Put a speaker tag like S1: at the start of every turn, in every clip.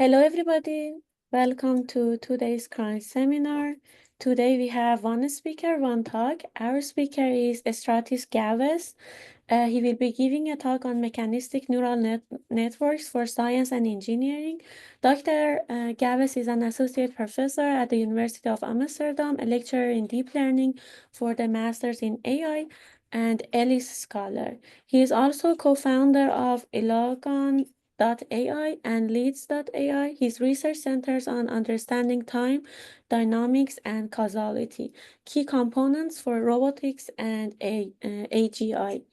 S1: Hello, everybody. Welcome to today's crime seminar. Today we have one speaker, one talk. Our speaker is Stratis Gavves. He will be giving a talk on mechanistic neural networks for science and engineering. Dr. Gavves is an associate professor at the University of Amsterdam, a lecturer in deep learning for the Masters in AI, and Ellis Scholar. He is also co-founder of AI and Leads.ai. His research centers on understanding time, dynamics, and causality, key components for robotics and AGI.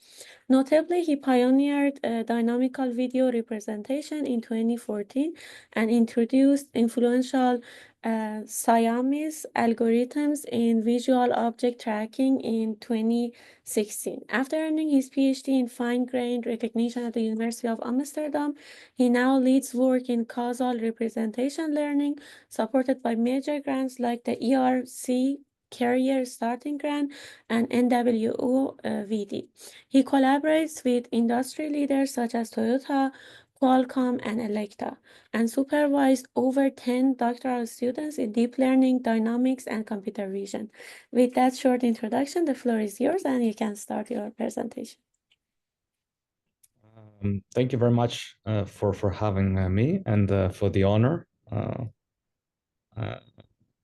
S1: Notably, he pioneered dynamical video representation in 2014 and introduced influential Siamese algorithms in visual object tracking in 2016. After earning his PhD in fine-grained recognition at the University of Amsterdam, he now leads work in causal representation learning, supported by major grants like the ERC Career Starting Grant and NWO-VD. He collaborates with industry leaders such as Toyota, Qualcomm, and Elekta, and supervised over 10 doctoral students in deep learning, dynamics, and computer vision. With that short introduction, the floor is yours, and you can start your presentation.
S2: Thank you very much for having me and for the honor.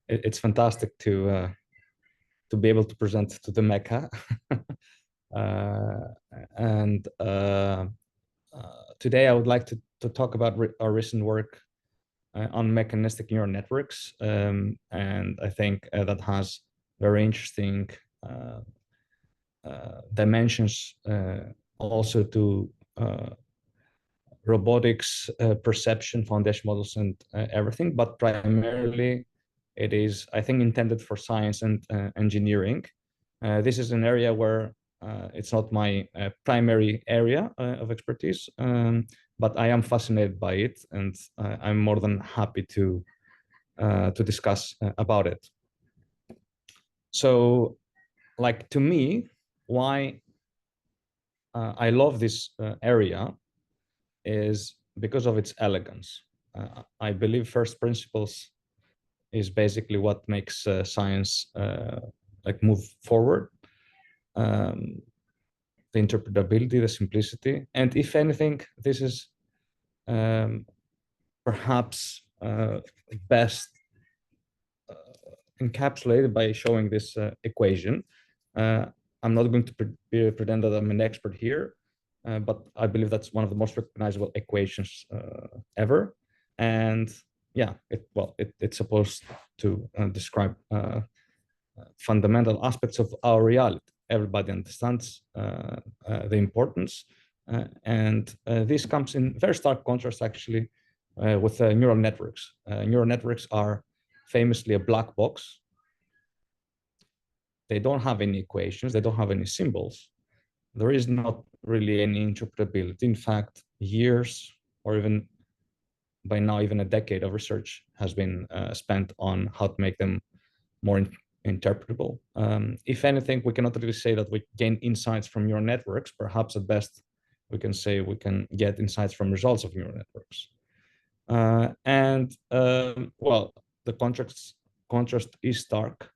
S2: It's fantastic to be able to present to the Mecca. Today I would like to talk about our recent work on mechanistic neural networks, and I think that has very interesting dimensions also to robotics, perception, foundation models, and everything, but primarily it is, I think, intended for science and engineering. This is an area where it's not my primary area of expertise, but I am fascinated by it, and I'm more than happy to discuss about it. So, like, to me, why I love this area is because of its elegance. I believe first principles is basically what makes science like move forward. The interpretability, the simplicity, and if anything, this is perhaps best encapsulated by showing this equation. I'm not going to pretend that I'm an expert here, but I believe that's one of the most recognizable equations ever. And yeah, it's supposed to describe fundamental aspects of our reality. Everybody understands the importance. And this comes in very stark contrast, actually, with neural networks. Neural networks are famously a black box. They don't have any equations. They don't have any symbols. There is not really any interpretability. In fact, years or even by now, even a decade of research has been spent on how to make them more interpretable. If anything, we cannot really say that we gain insights from neural networks. Perhaps at best, we can say we can get insights from results of neural networks. Well, the contrast is stark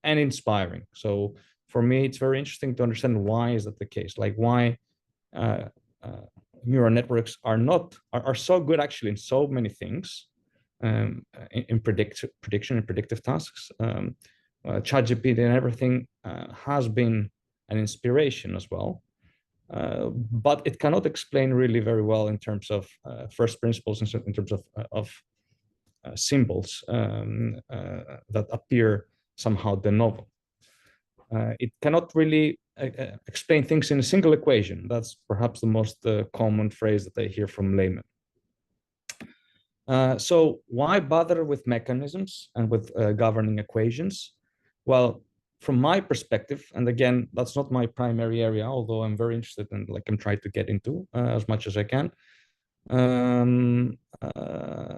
S2: and inspiring. So for me, it's very interesting to understand why is that the case, like why neural networks are so good actually in so many things, in prediction and predictive tasks. ChatGPT and everything has been an inspiration as well, but it cannot explain really very well in terms of first principles, in terms of symbols that appear somehow de novo. It cannot really explain things in a single equation. That's perhaps the most common phrase that I hear from laymen. So why bother with mechanisms and with governing equations? Well, from my perspective, and again, that's not my primary area, although I'm very interested in, like, I'm trying to get into as much as I can.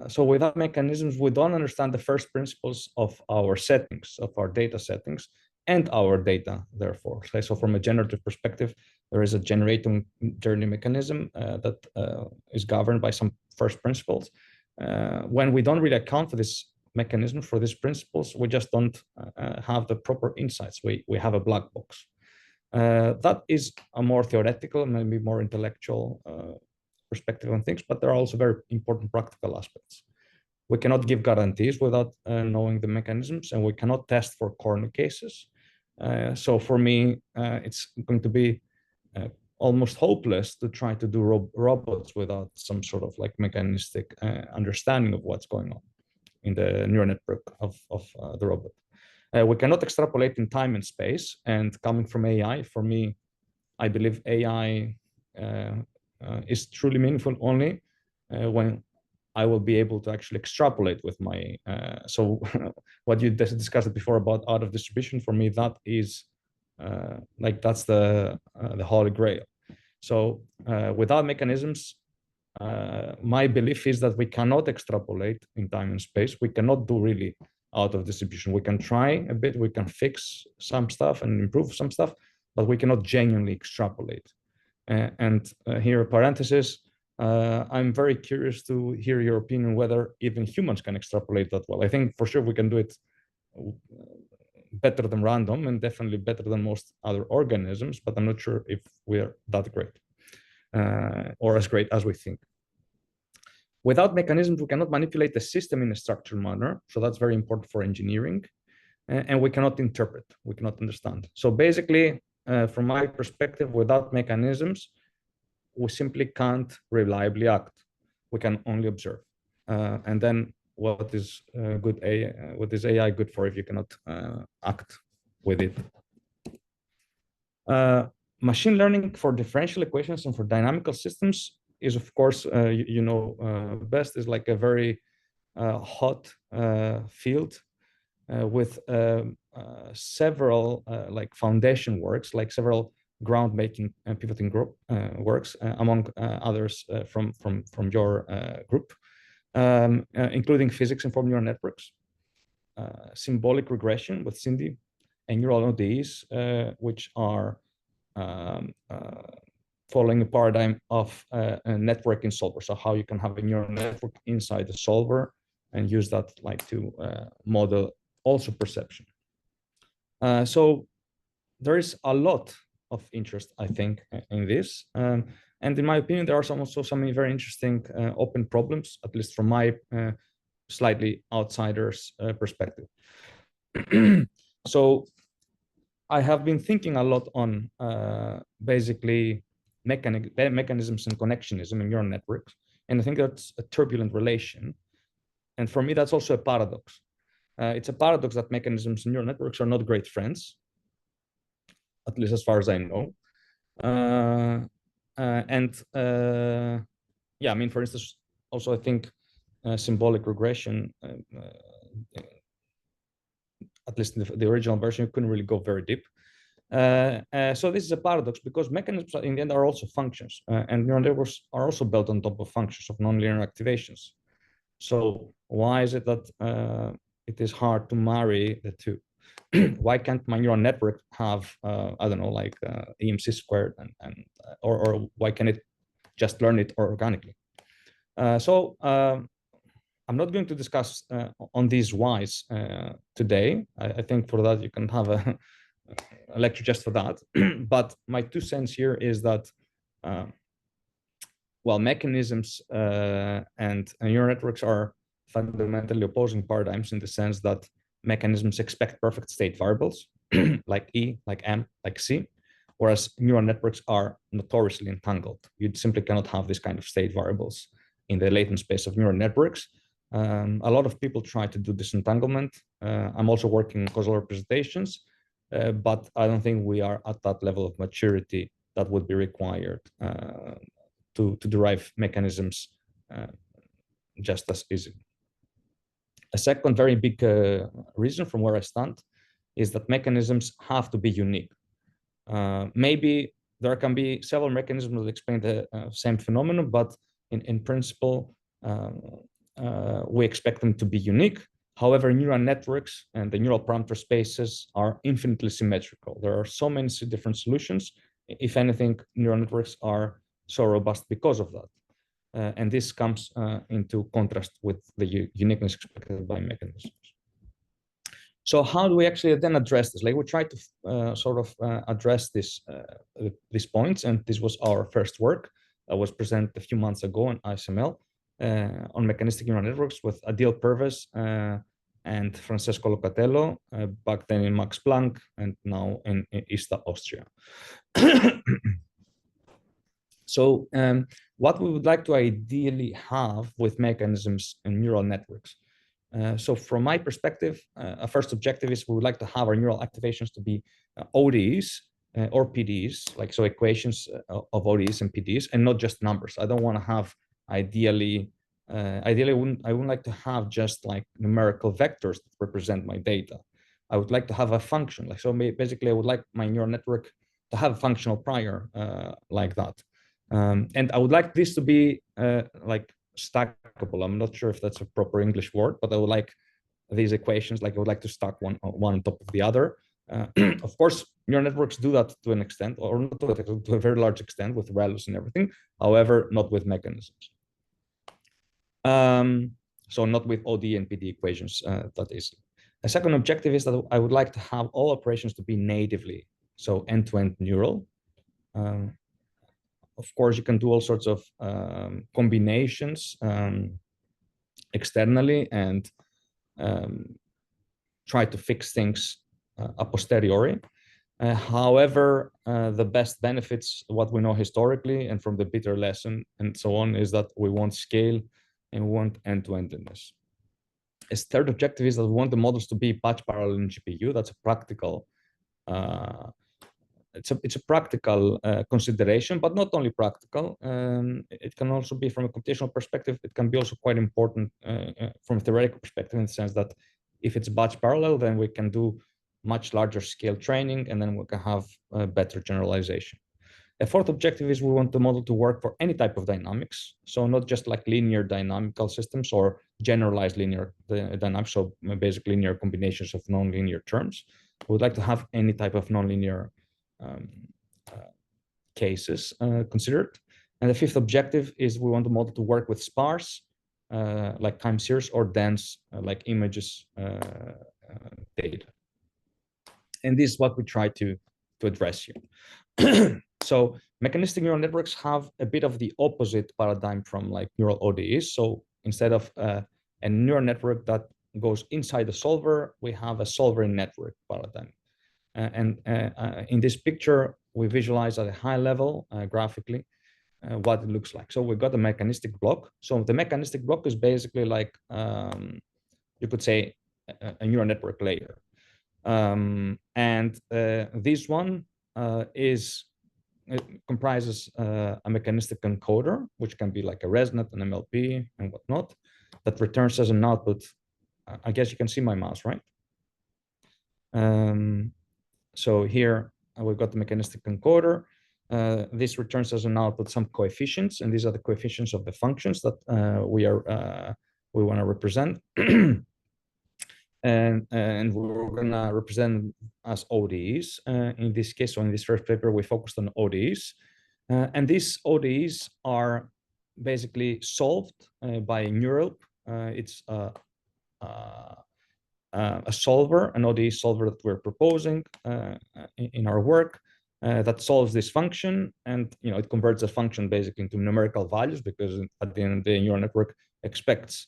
S2: So without mechanisms, we don't understand the first principles of our settings, of our data settings, and our data, therefore. So from a generative perspective, there is a generating journey mechanism that is governed by some first principles. when we don't really account for this mechanism, for these principles, we just don't have the proper insights. We have a black box. That is a more theoretical, maybe more intellectual perspective on things, but there are also very important practical aspects. We cannot give guarantees without knowing the mechanisms, and we cannot test for corner cases. So for me, it's going to be almost hopeless to try to do robots without some sort of like mechanistic understanding of what's going on in the neural network of the robot. We cannot extrapolate in time and space, and coming from AI, for me, I believe AI is truly meaningful only when I will be able to actually extrapolate with my, so what you discussed before about out of distribution, for me, that is like, that's the holy grail. So without mechanisms, my belief is that we cannot extrapolate in time and space. We cannot do really out of distribution. We can try a bit, we can fix some stuff and improve some stuff, but we cannot genuinely extrapolate. And here, a parenthesis, I'm very curious to hear your opinion whether even humans can extrapolate that well. I think for sure we can do it better than random, and definitely better than most other organisms, but I'm not sure if we're that great or as great as we think. Without mechanisms, we cannot manipulate the system in a structured manner. So that's very important for engineering. And we cannot interpret, we cannot understand. So basically, from my perspective, without mechanisms, we simply can't reliably act. We can only observe. And then what is good AI, what is AI good for if you cannot act with it? Machine learning for differential equations and for dynamical systems is, of course, you know best, is like a very hot field with several like foundation works, like several groundbreaking and pivoting group works, among others from your group, including physics-informed neural networks, symbolic regression with Cindy, and neural ODEs, which are following a paradigm of a networking solver. So how you can have a neural network inside the solver and use that like to model also perception. So there is a lot of interest, I think, in this. And in my opinion, there are also some very interesting open problems, at least from my slightly outsider's perspective. So I have been thinking a lot on basically mechanisms and connectionism in neural networks. And I think that's a turbulent relation. And for me, that's also a paradox. It's a paradox that mechanisms and neural networks are not great friends, at least as far as I know. Yeah, I mean, for instance, also I think symbolic regression, at least in the original version, you couldn't really go very deep. So this is a paradox because mechanisms in the end are also functions, and neural networks are also built on top of functions of nonlinear activations. So why is it that it is hard to marry the two? Why can't my neural network have, I don't know, like EMC squared, or why can it just learn it organically? I'm not going to discuss on these whys today. I think for that you can have a lecture just for that. But my 2 cents here is that well, mechanisms and neural networks are fundamentally opposing paradigms in the sense that mechanisms expect perfect state variables like E, like M, like C, whereas neural networks are notoriously entangled. You simply cannot have this kind of state variables in the latent space of neural networks. A lot of people try to do disentanglement. I'm also working on causal representations, but I don't think we are at that level of maturity that would be required to derive mechanisms just as easily. A second very big reason from where I stand is that mechanisms have to be unique. Maybe there can be several mechanisms that explain the same phenomenon, but in principle, we expect them to be unique. However, neural networks and the neural parameter spaces are infinitely symmetrical. There are so many different solutions. If anything, neural networks are so robust because of that. and this comes into contrast with the uniqueness expected by mechanisms. So how do we actually then address this? Like we try to address these points, and this was our first work that was presented a few months ago on ISML on mechanistic neural networks with Adil Purves and Francesco Locatello, back then in Max Planck and now in ISTA, Austria. So what we would like to ideally have with mechanisms and neural networks. So from my perspective, a first objective is we would like to have our neural activations to be ODEs or PDEs, like so equations of ODEs and PDEs, and not just numbers. I don't want to have ideally I wouldn't like to have just like numerical vectors that represent my data. I would like to have a function. Like so basically I would like my neural network to have a functional prior like that. And I would like this to be like stackable. I'm not sure if that's a proper English word, but I would like these equations, like I would like to stack one on top of the other. Of course, neural networks do that to an extent, or not to a very large extent with ReLUs and everything. However, not with mechanisms. So not with OD and PD equations, that is. A second objective is that I would like to have all operations to be natively, so end-to-end neural. Of course, you can do all sorts of combinations externally and try to fix things a posteriori. However, the best benefits, what we know historically and from the bitter lesson and so on, is that we want scale and we want end-to-endness. A third objective is that we want the models to be batch parallel in GPU. That's a practical it's a practical consideration, but not only practical. It can also be from a computational perspective. It can be also quite important from a theoretical perspective, in the sense that if it's batch parallel, then we can do much larger scale training, and then we can have better generalization. A fourth objective is we want the model to work for any type of dynamics. So not just like linear dynamical systems or generalized linear dynamics, so basically linear combinations of nonlinear terms. We would like to have any type of nonlinear cases considered. And the fifth objective is we want the model to work with sparse, like time series, or dense, like images data. And this is what we try to address here. So mechanistic neural networks have a bit of the opposite paradigm from like neural ODEs. So instead of a neural network that goes inside the solver, we have a solver in network paradigm. In this picture, we visualize at a high level graphically what it looks like. So we've got a mechanistic block. So the mechanistic block is basically like, you could say, a neural network layer. This one comprises a mechanistic encoder, which can be like a ResNet, an MLP, and whatnot, that returns as an output. I guess you can see my mouse, right? So here we've got the mechanistic encoder. This returns as an output some coefficients, and these are the coefficients of the functions that we want to represent. And we're going to represent as ODEs. In this case, so in this first paper, we focused on ODEs. And these ODEs are basically solved by neural. It's a solver, an ODE solver that we're proposing in our work that solves this function, and it converts a function basically into numerical values, because at the end of the day, neural network expects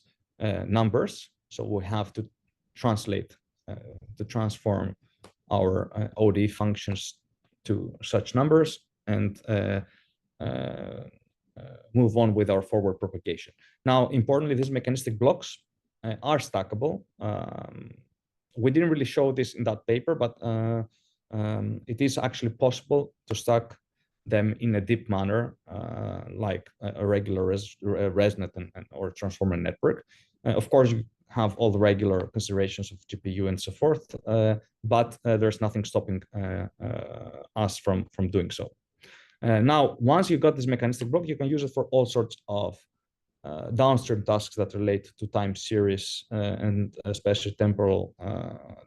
S2: numbers, so we have to translate to transform our ODE functions to such numbers and move on with our forward propagation. Now, importantly, these mechanistic blocks are stackable. We didn't really show this in that paper, but it is actually possible to stack them in a deep manner, like a regular ResNet or transformer network. Of course, you have all the regular considerations of GPU and so forth, but there's nothing stopping us from doing so. Now, once you've got this mechanistic block, you can use it for all sorts of downstream tasks that relate to time series and especially temporal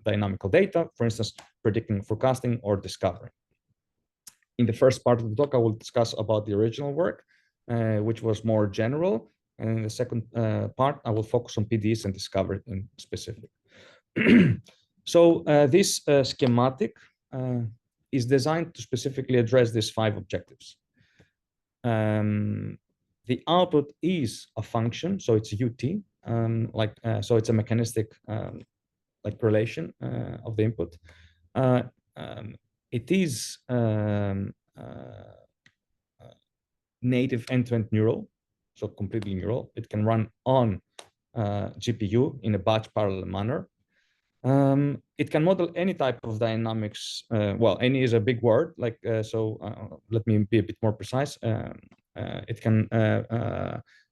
S2: dynamical data, for instance, predicting, forecasting, or discovering. In the first part of the talk, I will discuss about the original work, which was more general. And in the second part, I will focus on PDEs and discovery in specific. So this schematic is designed to specifically address these 5 objectives. The output is a function, so it's UT, so it's a mechanistic like relation of the input. It is native end-to-end neural, so completely neural. It can run on GPU in a batch parallel manner. It can model any type of dynamics. Well, any is a big word, like let me be a bit more precise. It can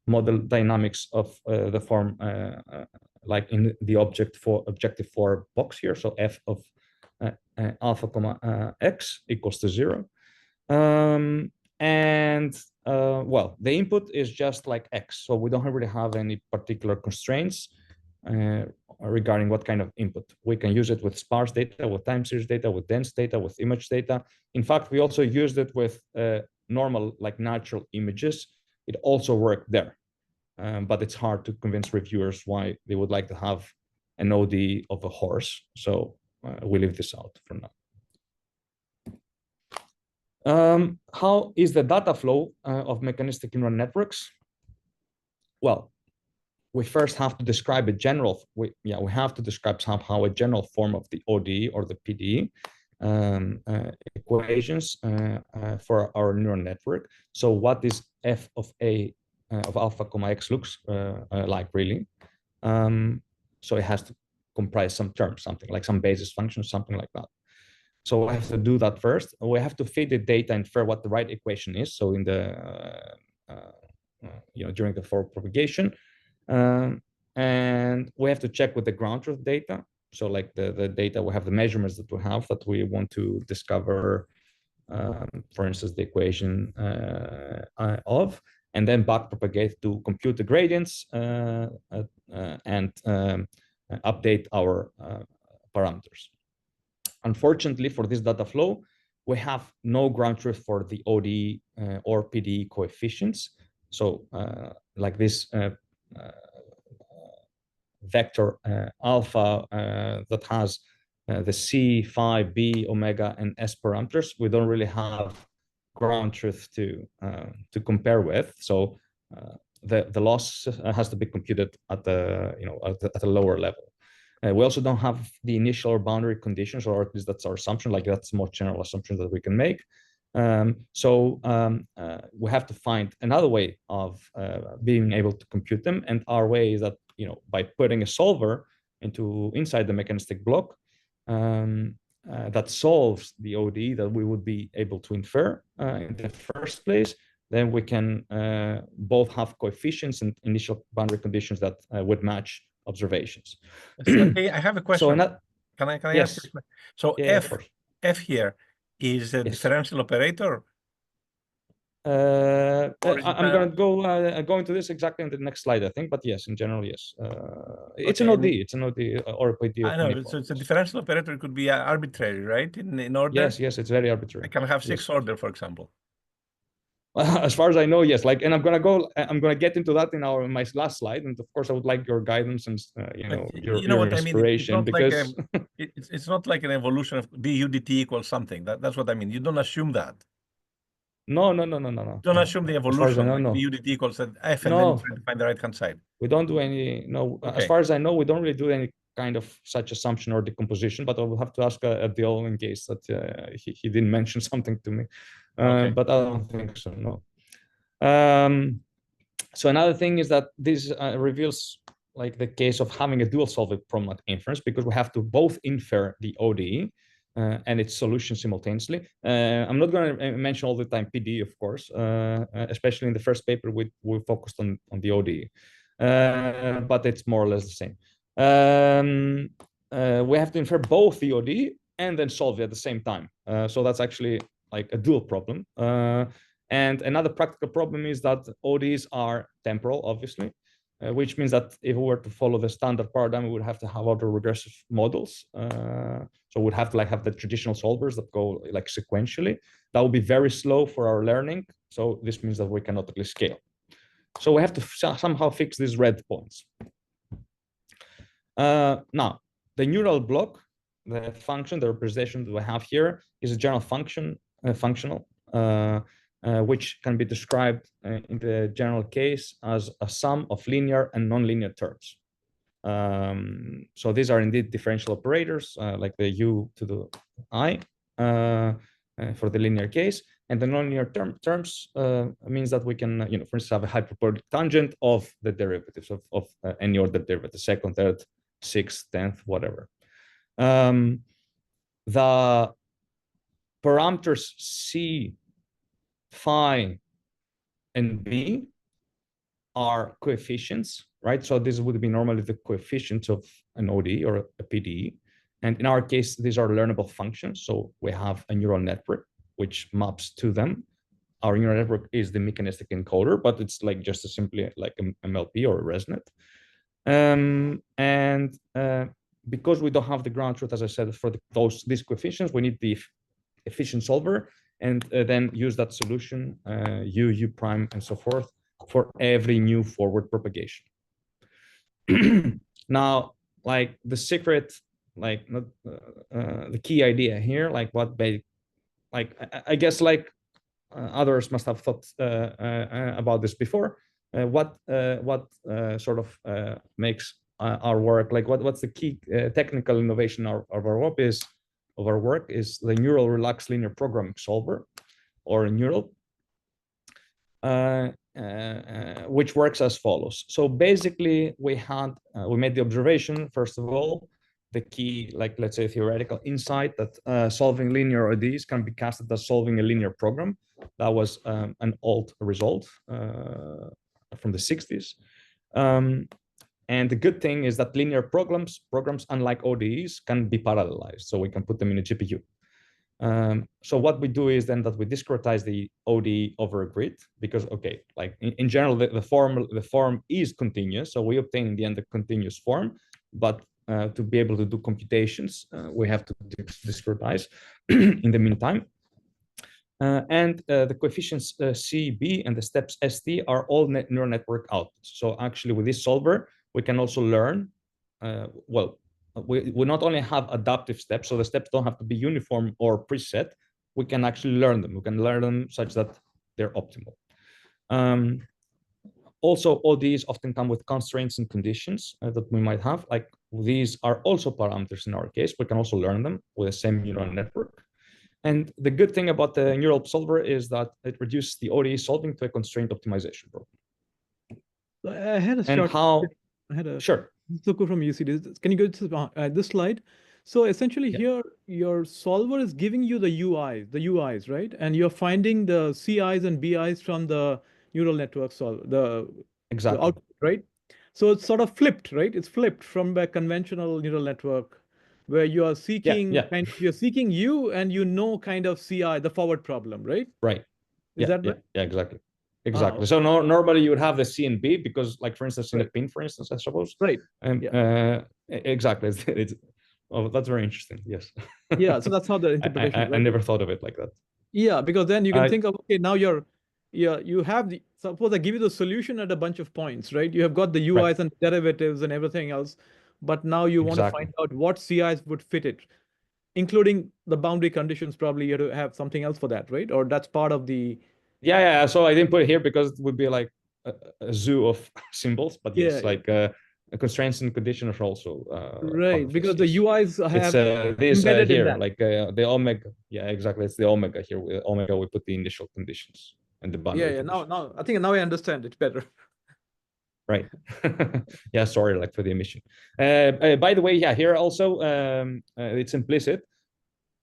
S2: model dynamics of the form like in the objective for box here. So f of alpha comma x equals to 0. Well, the input is just like x, so we don't really have any particular constraints regarding what kind of input. We can use it with sparse data, with time series data, with dense data, with image data. In fact, we also used it with normal, like natural images. It also worked there, but it's hard to convince reviewers why they would like to have an ODE of a horse. So we leave this out for now. How is the data flow of mechanistic neural networks? Well, we first have to describe a general, we have to describe somehow a general form of the ODE or the PDE equations for our neural network. So what is f of a of alpha comma x looks like really? So it has to comprise some terms, something like some basis function, something like that. So we have to do that first. We have to feed the data and infer what the right equation is. So in the during the forward propagation, and we have to check with the ground truth data. So like the data, we have the measurements that we have that we want to discover, for instance, the equation of, and then back propagate to compute the gradients and update our parameters. Unfortunately, for this data flow, we have no ground truth for the ODE or PDE coefficients. So like this vector alpha that has the C, phi, B, omega, and S parameters, we don't really have ground truth to compare with. So the loss has to be computed at the at a lower level. We also don't have the initial or boundary conditions, or at least that's our assumption. Like that's a more general assumption that we can make. We have to find another way of being able to compute them, and our way is that by putting a solver inside the mechanistic block that solves the ODE that we would be able to infer in the first place. Then we can both have coefficients and initial boundary conditions that would match observations.
S3: Sergey, I have a question.
S2: So
S3: can I
S2: yes.
S3: ask you? So
S2: yeah,
S3: F here is a differential operator.
S2: I'm going to go into this exactly in the next slide, I think. But yes, in general, yes. It's an OD. It's an OD or PD.
S3: I know. So it's a differential operator. It could be arbitrary, right? In order.
S2: Yes, it's very arbitrary.
S3: I can have 6 order, for example.
S2: As far as I know, yes. Like, and I'm gonna get into that in my last slide. And of course, I would like your guidance and your inspiration,
S3: I mean?
S2: because
S3: it's not like an evolution of BUDT equals something. That's what I mean. You don't assume that.
S2: No.
S3: Don't assume the evolution like BUDT equals F and then you try to find the right hand side.
S2: We don't do any. No, okay. As far as I know, we don't really do any kind of such assumption or decomposition. But I will have to ask Adil in case that he didn't mention something to me. Okay. But I don't think so. No. So another thing is that this reveals like the case of having a dual solving problem at inference, because we have to both infer the ODE and its solution simultaneously. I'm not going to mention all the time PD, of course, especially in the first paper we focused on the ODE, but it's more or less the same. We have to infer both the ODE and then solve it at the same time. So that's actually like a dual problem. And another practical problem is that ODEs are temporal, obviously. which means that if we were to follow the standard paradigm, we would have to have autoregressive models. So we'd have to like have the traditional solvers that go like sequentially. That would be very slow for our learning. So this means that we cannot really scale. So we have to somehow fix these red points. Now, the neural block, the function, the representation that we have here is a general function, functional, which can be described in the general case as a sum of linear and nonlinear terms. So these are indeed differential operators, like the u to the I for the linear case. And the nonlinear terms means that we can, for instance, have a hyperbolic tangent of the derivatives of any ordered derivative, second, third, sixth, 10th, whatever. The parameters C, phi, and B are coefficients, right? So this would be normally the coefficients of an ODE or a PDE. And in our case, these are learnable functions. So we have a neural network which maps to them. Our neural network is the mechanistic encoder, but it's like just simply like an MLP or a ResNet. Because we don't have the ground truth, as I said, for these coefficients, we need the efficient solver and then use that solution, u prime, and so forth, for every new forward propagation. Now, like the secret, like the key idea here, like what I guess like others must have thought about this before. What sort of makes our work, like what's the key technical innovation of our work is the neural relaxed linear programming solver, or neural, which works as follows. So basically, we made the observation, first of all, the key, like let's say theoretical insight that solving linear ODEs can be casted as solving a linear program. That was an old result from the 60s. And the good thing is that linear programs, unlike ODEs, can be parallelized. So we can put them in a GPU. So what we do is then that we discretize the ODE over a grid, because, okay, like in general, the form is continuous. So we obtain in the end a continuous form, but to be able to do computations, we have to discretize in the meantime. And the coefficients C, B, and the steps ST are all neural network outputs. So actually with this solver, we can also learn, we not only have adaptive steps, so the steps don't have to be uniform or preset, we can actually learn them. We can learn them such that they're optimal. Also, ODEs often come with constraints and conditions that we might have. Like these are also parameters in our case. We can also learn them with the same neural network. And the good thing about the neural solver is that it reduces the ODE solving to a constraint optimization problem.
S4: I had a
S2: and how? Sure.
S4: Suku from UCD. Can you go to this slide? So essentially here, your solver is giving you the UIs, right? And you're finding the CIs and BIs from the neural network solver,
S2: exactly.
S4: the output, right? So it's sort of flipped, right? It's flipped from a conventional neural network where you are seeking, you're seeking U and kind of CI, the forward problem, right?
S2: Right.
S4: Is that right?
S2: Yeah, exactly. Exactly. So normally you would have the C and B because, like, for instance, in a pin, for instance, I suppose.
S4: Right.
S2: Exactly. Oh, that's very interesting. Yes.
S4: Yeah. So that's how the interpretation.
S2: I never thought of it like that.
S4: Yeah, because then you can think of, okay, now you have suppose I give you the solution at a bunch of points, right? You have got the UIs and derivatives and everything else, but now you want to find out what CIs would fit it, including the boundary conditions. Probably you have to have something else for that, right? Or that's part of the.
S2: Yeah. So I didn't put it here because it would be like a zoo of symbols, but yes, like constraints and conditions are also
S4: right, because the UIs have
S2: embedded here, in that. Like the omega. Yeah, exactly. It's the omega here. With omega, we put the initial conditions and the boundary.
S4: Yeah. Now I think now I understand it better.
S2: Right. Yeah. Sorry, like for the emission. By the way, yeah. Here also, it's implicit.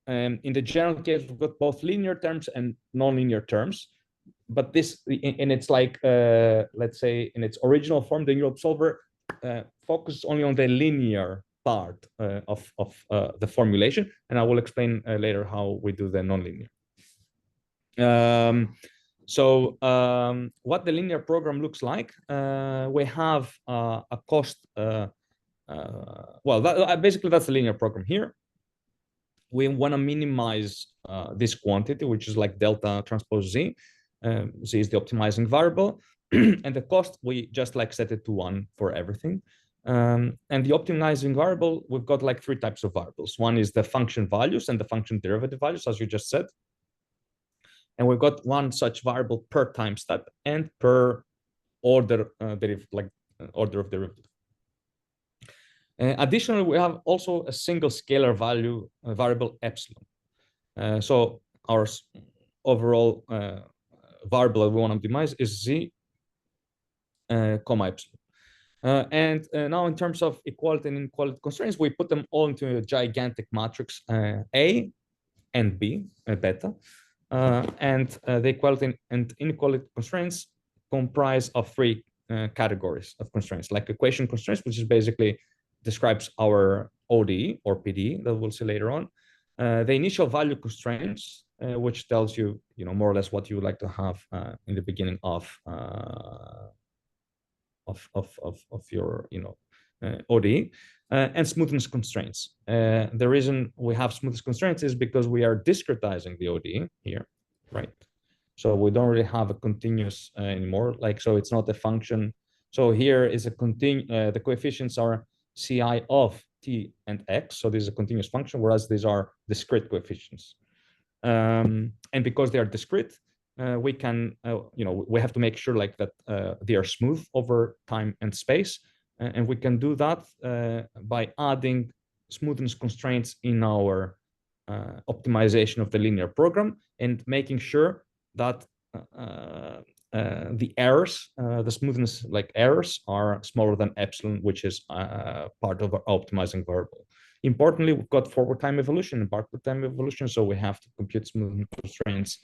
S2: In the general case, we've got both linear terms and non-linear terms. But this, and it's like, let's say, in its original form, the neural solver focuses only on the linear part of the formulation, and I will explain later how we do the nonlinear. So what the linear program looks like, we have a cost, basically that's the linear program here. We want to minimize this quantity, which is like delta transpose z. Z is the optimizing variable. And the cost, we just like set it to 1 for everything. And the optimizing variable, we've got like 3 types of variables. One is the function values and the function derivative values, as you just said. And we've got one such variable per time step and per order order of derivative. Additionally, we have also a single scalar value variable epsilon. So our overall variable that we want to optimize is z, comma epsilon. And now in terms of equality and inequality constraints, we put them all into a gigantic matrix A and B, beta. And the equality and inequality constraints comprise of 3 categories of constraints, like equation constraints, which is basically describes our ODE or PD that we'll see later on. The initial value constraints, which tells you, more or less what you would like to have in the beginning of your, ODE, and smoothness constraints. The reason we have smoothness constraints is because we are discretizing the ODE here, right? So we don't really have a continuous anymore. So it's not a function. So here is a the coefficients are ci of t and x. So this is a continuous function, whereas these are discrete coefficients. And because they are discrete, we can, we have to make sure that they are smooth over time and space. And we can do that by adding smoothness constraints in our optimization of the linear program and making sure that the errors, the smoothness errors are smaller than epsilon, which is part of our optimizing variable. Importantly, we've got forward time evolution and backward time evolution, so we have to compute smoothness constraints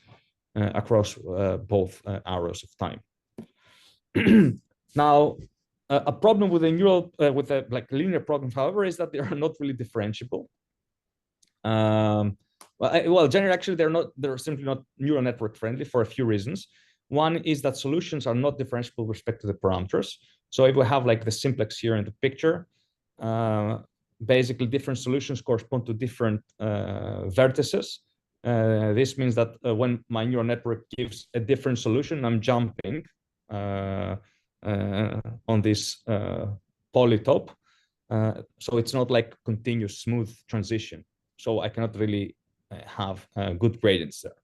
S2: across both arrows of time. Now, a problem with the linear programs, however, is that they are not really differentiable. Generally, actually, they're simply not neural network friendly for a few reasons. One is that solutions are not differentiable with respect to the parameters. So if we have the simplex here in the picture, basically different solutions correspond to different vertices. This means that when my neural network gives a different solution, I'm jumping on this polytope. So it's not like continuous smooth transition. So I cannot really have good gradients there.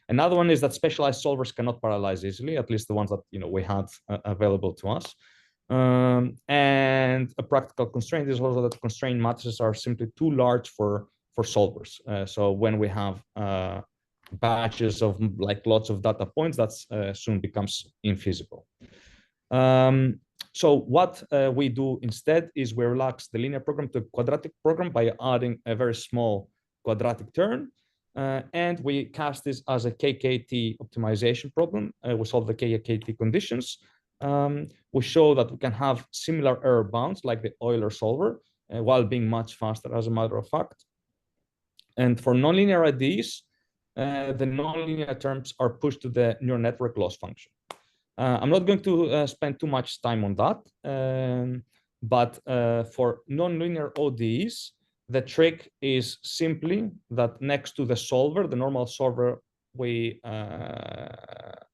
S2: Another one is that specialized solvers cannot parallelize easily, at least the ones that we had available to us. And a practical constraint is also that constraint matrices are simply too large for solvers. So when we have batches of lots of data points, that soon becomes infeasible. So what we do instead is we relax the linear program to a quadratic program by adding a very small quadratic term. And we cast this as a KKT optimization problem. We solve the KKT conditions. We show that we can have similar error bounds like the Euler solver while being much faster, as a matter of fact. And for nonlinear IDs, the nonlinear terms are pushed to the neural network loss function. I'm not going to spend too much time on that, but for nonlinear ODEs, the trick is simply that next to the solver, the normal solver, we add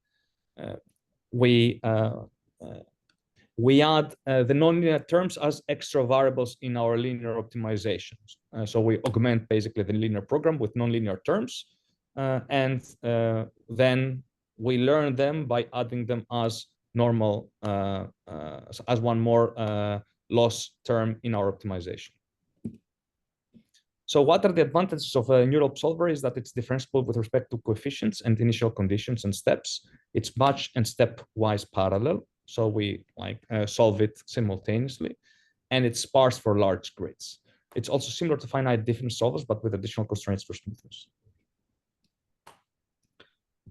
S2: the nonlinear terms as extra variables in our linear optimizations. So we augment basically the linear program with nonlinear terms, and then we learn them by adding them as normal, as one more loss term in our optimization. So what are the advantages of a neural solver is that it's differentiable with respect to coefficients and initial conditions and steps. It's batch and stepwise parallel. So we solve it simultaneously, and it's sparse for large grids. It's also similar to finite difference solvers, but with additional constraints for smoothness.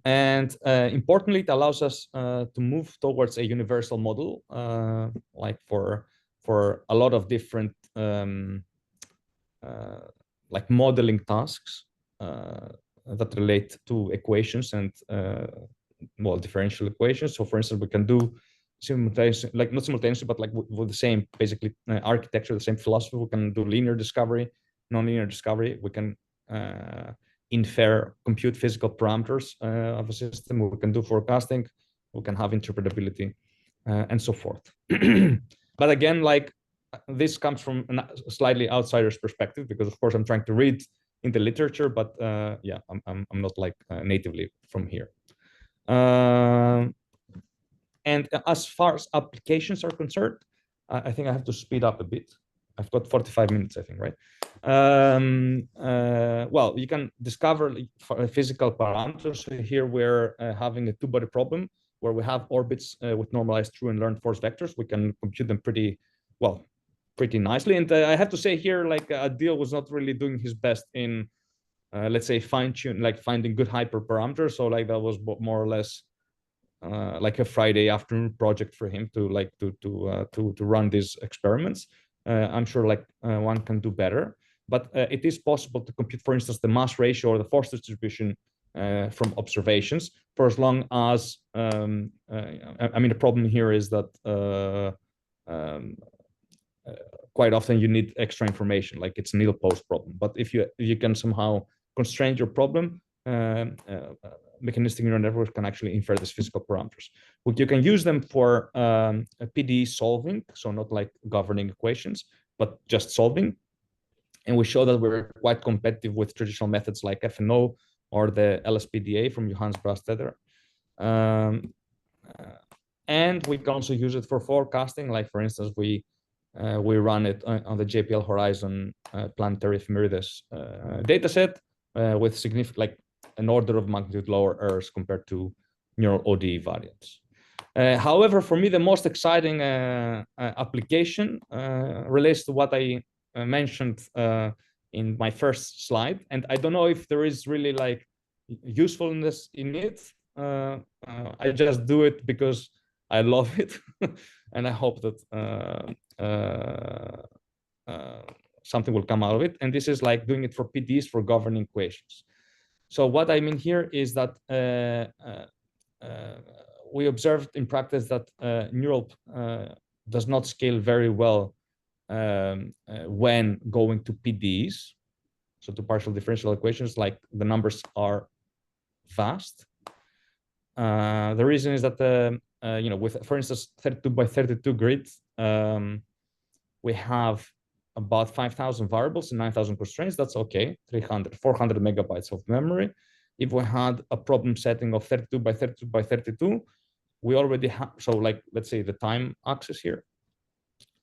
S2: And importantly, it allows us to move towards a universal model, for a lot of different modeling tasks that relate to equations and well, differential equations. So for instance, we can do simultaneously, like not simultaneously, but like with the same basically architecture, the same philosophy. We can do linear discovery, nonlinear discovery. We can compute physical parameters of a system. We can do forecasting. We can have interpretability, and so forth. But again, like this comes from a slightly outsider's perspective, because of course I'm trying to read in the literature, but yeah, I'm not like natively from here. And as far as applications are concerned, I think I have to speed up a bit. I've got 45 minutes, I think, right? Well, you can discover physical parameters. So here we're having a two-body problem where we have orbits with normalized true and learned force vectors. We can compute them pretty nicely. And I have to say here, like Adil was not really doing his best in, let's say, fine-tune, like finding good hyperparameters. So like that was more or less like a Friday afternoon project for him to like to run these experiments. I'm sure like one can do better, but it is possible to compute, for instance, the mass ratio or the force distribution from observations, for as long as I mean the problem here is that quite often you need extra information, like it's nilpost problem. But if you can somehow constrain your problem, mechanistic neural networks can actually infer these physical parameters. You can use them for PDE solving, so not like governing equations, but just solving. And we show that we're quite competitive with traditional methods like FNO or the LSPDA from Johannes Brasteder. And we can also use it for forecasting. Like for instance, we run it on the JPL Horizon planetary ephemeridus dataset with significant, like an order of magnitude lower errors compared to neural ODE variants. However, for me, the most exciting application relates to what I mentioned in my first slide. And I don't know if there is really like usefulness in it. I just do it because I love it. And I hope that something will come out of it. And this is like doing it for PDs for governing equations. So what I mean here is that we observed in practice that neural does not scale very well when going to PDEs, so to partial differential equations, like the numbers are vast. The reason is that you know, with, for instance, 32 by 32 grid, we have about 5,000 variables and 9,000 constraints. That's okay, 400 megabytes of memory. If we had a problem setting of 32 by 32 by 32, we already have, so like, let's say the time axis here,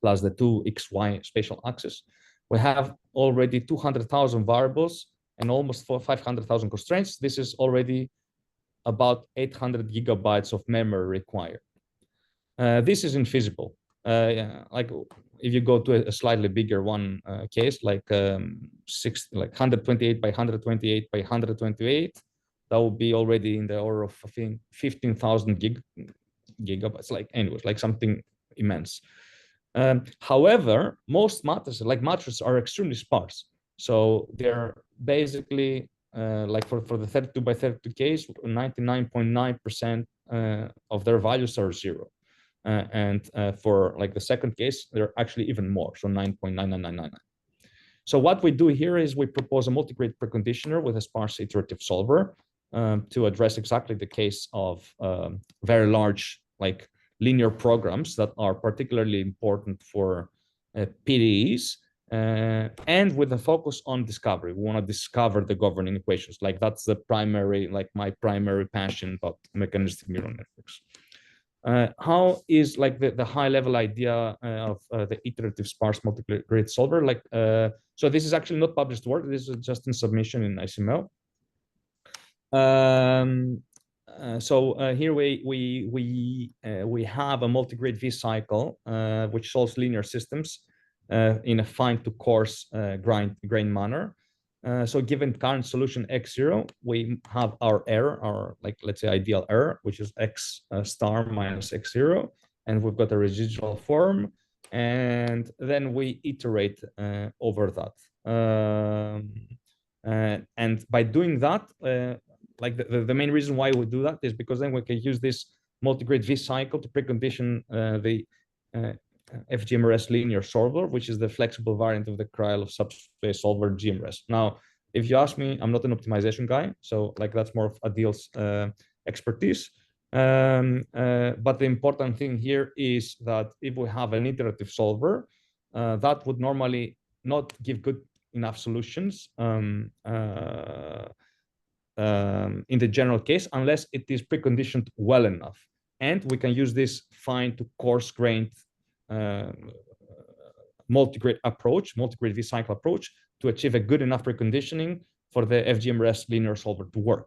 S2: plus the 2xy spatial axis, we have already 200,000 variables and almost 500,000 constraints. This is already about 800 gigabytes of memory required. This is infeasible. Like if you go to a slightly bigger one case, like 128 by 128 by 128, that will be already in the order of, I think, 15,000 gigabytes. Like anyways, like something immense. However, most matrices, like matrices, are extremely sparse. So they're basically like for the 32 by 32 case, 99.9% of their values are 0. And for like the second case, they're actually even more, so 9.99999. So what we do here is we propose a multi-grid preconditioner with a sparse iterative solver to address exactly the case of very large, like linear programs that are particularly important for PDEs, and with a focus on discovery. We want to discover the governing equations. Like that's the primary, like my primary passion about mechanistic neural networks. How is like the high level idea of the iterative sparse multi-grid solver? Like, so this is actually not published work. This is just in submission in ICML. So here we have a multi-grid V cycle which solves linear systems in a fine to coarse grain manner. So given current solution x0, we have our error, our, like, let's say ideal error, which is x star minus x0, and we've got a residual form, and then we iterate over that. And by doing that, like the main reason why we do that is because then we can use this multi-grid V cycle to precondition the FGMRS linear solver, which is the flexible variant of the Krylov subspace solver GMRS. Now, if you ask me, I'm not an optimization guy, so like that's more of Adil's expertise. But the important thing here is that if we have an iterative solver, that would normally not give good enough solutions in the general case unless it is preconditioned well enough. And we can use this fine to coarse-grained multi-grid approach, multi-grid V-cycle approach, to achieve a good enough preconditioning for the FGMRS linear solver to work.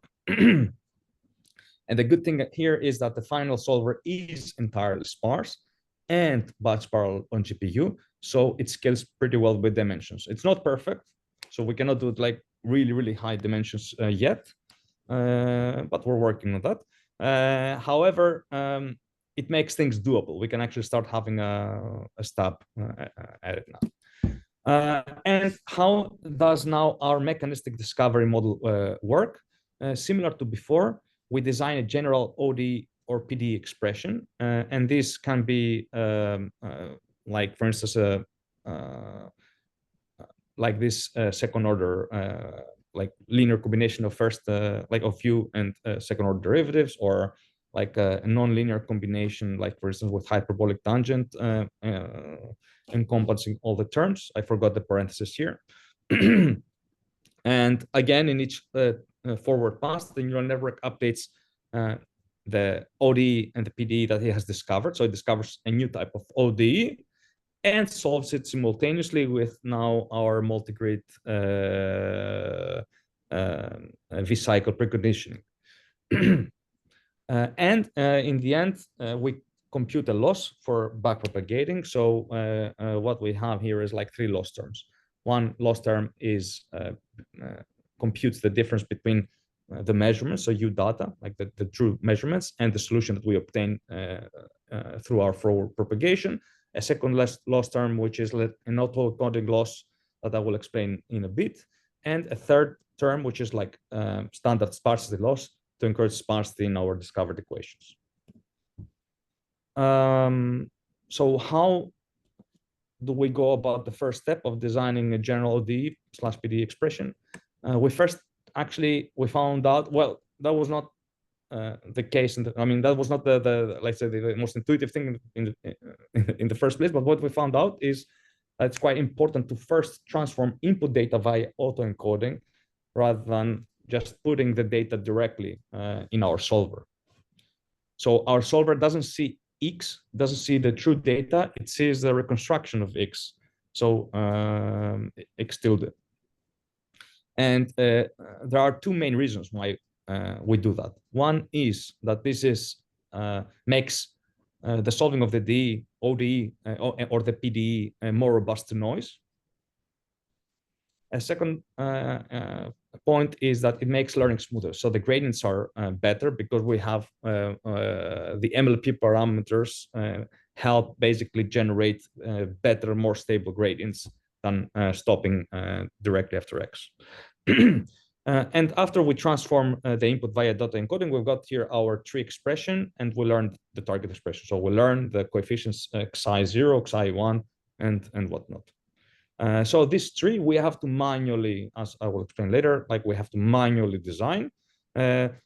S2: And the good thing here is that the final solver is entirely sparse and batch parallel on GPU, so it scales pretty well with dimensions. It's not perfect, so we cannot do it like really, really high dimensions yet, but we're working on that. However, it makes things doable. We can actually start having a stab at it now. And how does now our mechanistic discovery model work? Similar to before, we design a general ODE or PDE expression, and this can be like, for instance, like this second order, like linear combination of first, like of U and second order derivatives, or like a non-linear combination, like for instance with hyperbolic tangent, encompassing all the terms. I forgot the parenthesis here. And again, in each forward pass, the neural network updates the ODE and the PDE that he has discovered. So it discovers a new type of ODE and solves it simultaneously with now our multi-grid V-cycle preconditioning. And in the end, we compute a loss for backpropagating. So what we have here is like 3 loss terms. One loss term is computes the difference between the measurements, so U data, like the true measurements, and the solution that we obtain through our forward propagation. A second loss term, which is an auto-encoding loss that I will explain in a bit. And a third term, which is like standard sparsity loss to encourage sparsity in our discovered equations. So how do we go about the first step of designing a general ODE/PDE expression? We found out, well, that was not the case. I mean, that was not the let's say the most intuitive thing in the first place. But what we found out is that it's quite important to first transform input data via autoencoding rather than just putting the data directly in our solver. So our solver doesn't see X, doesn't see the true data, it sees the reconstruction of X. So X tilde. And there are 2 main reasons why we do that. One is that this makes the solving of the ODE or the PDE more robust to noise. A second point is that it makes learning smoother. So the gradients are better because we have the MLP parameters help basically generate better, more stable gradients than stopping directly after X. And after we transform the input via data encoding, we've got here our tree expression, and we learn the target expression. So we learn the coefficients xi0, xi1, and whatnot. So this tree we have to manually, as I will explain later, like we have to manually design.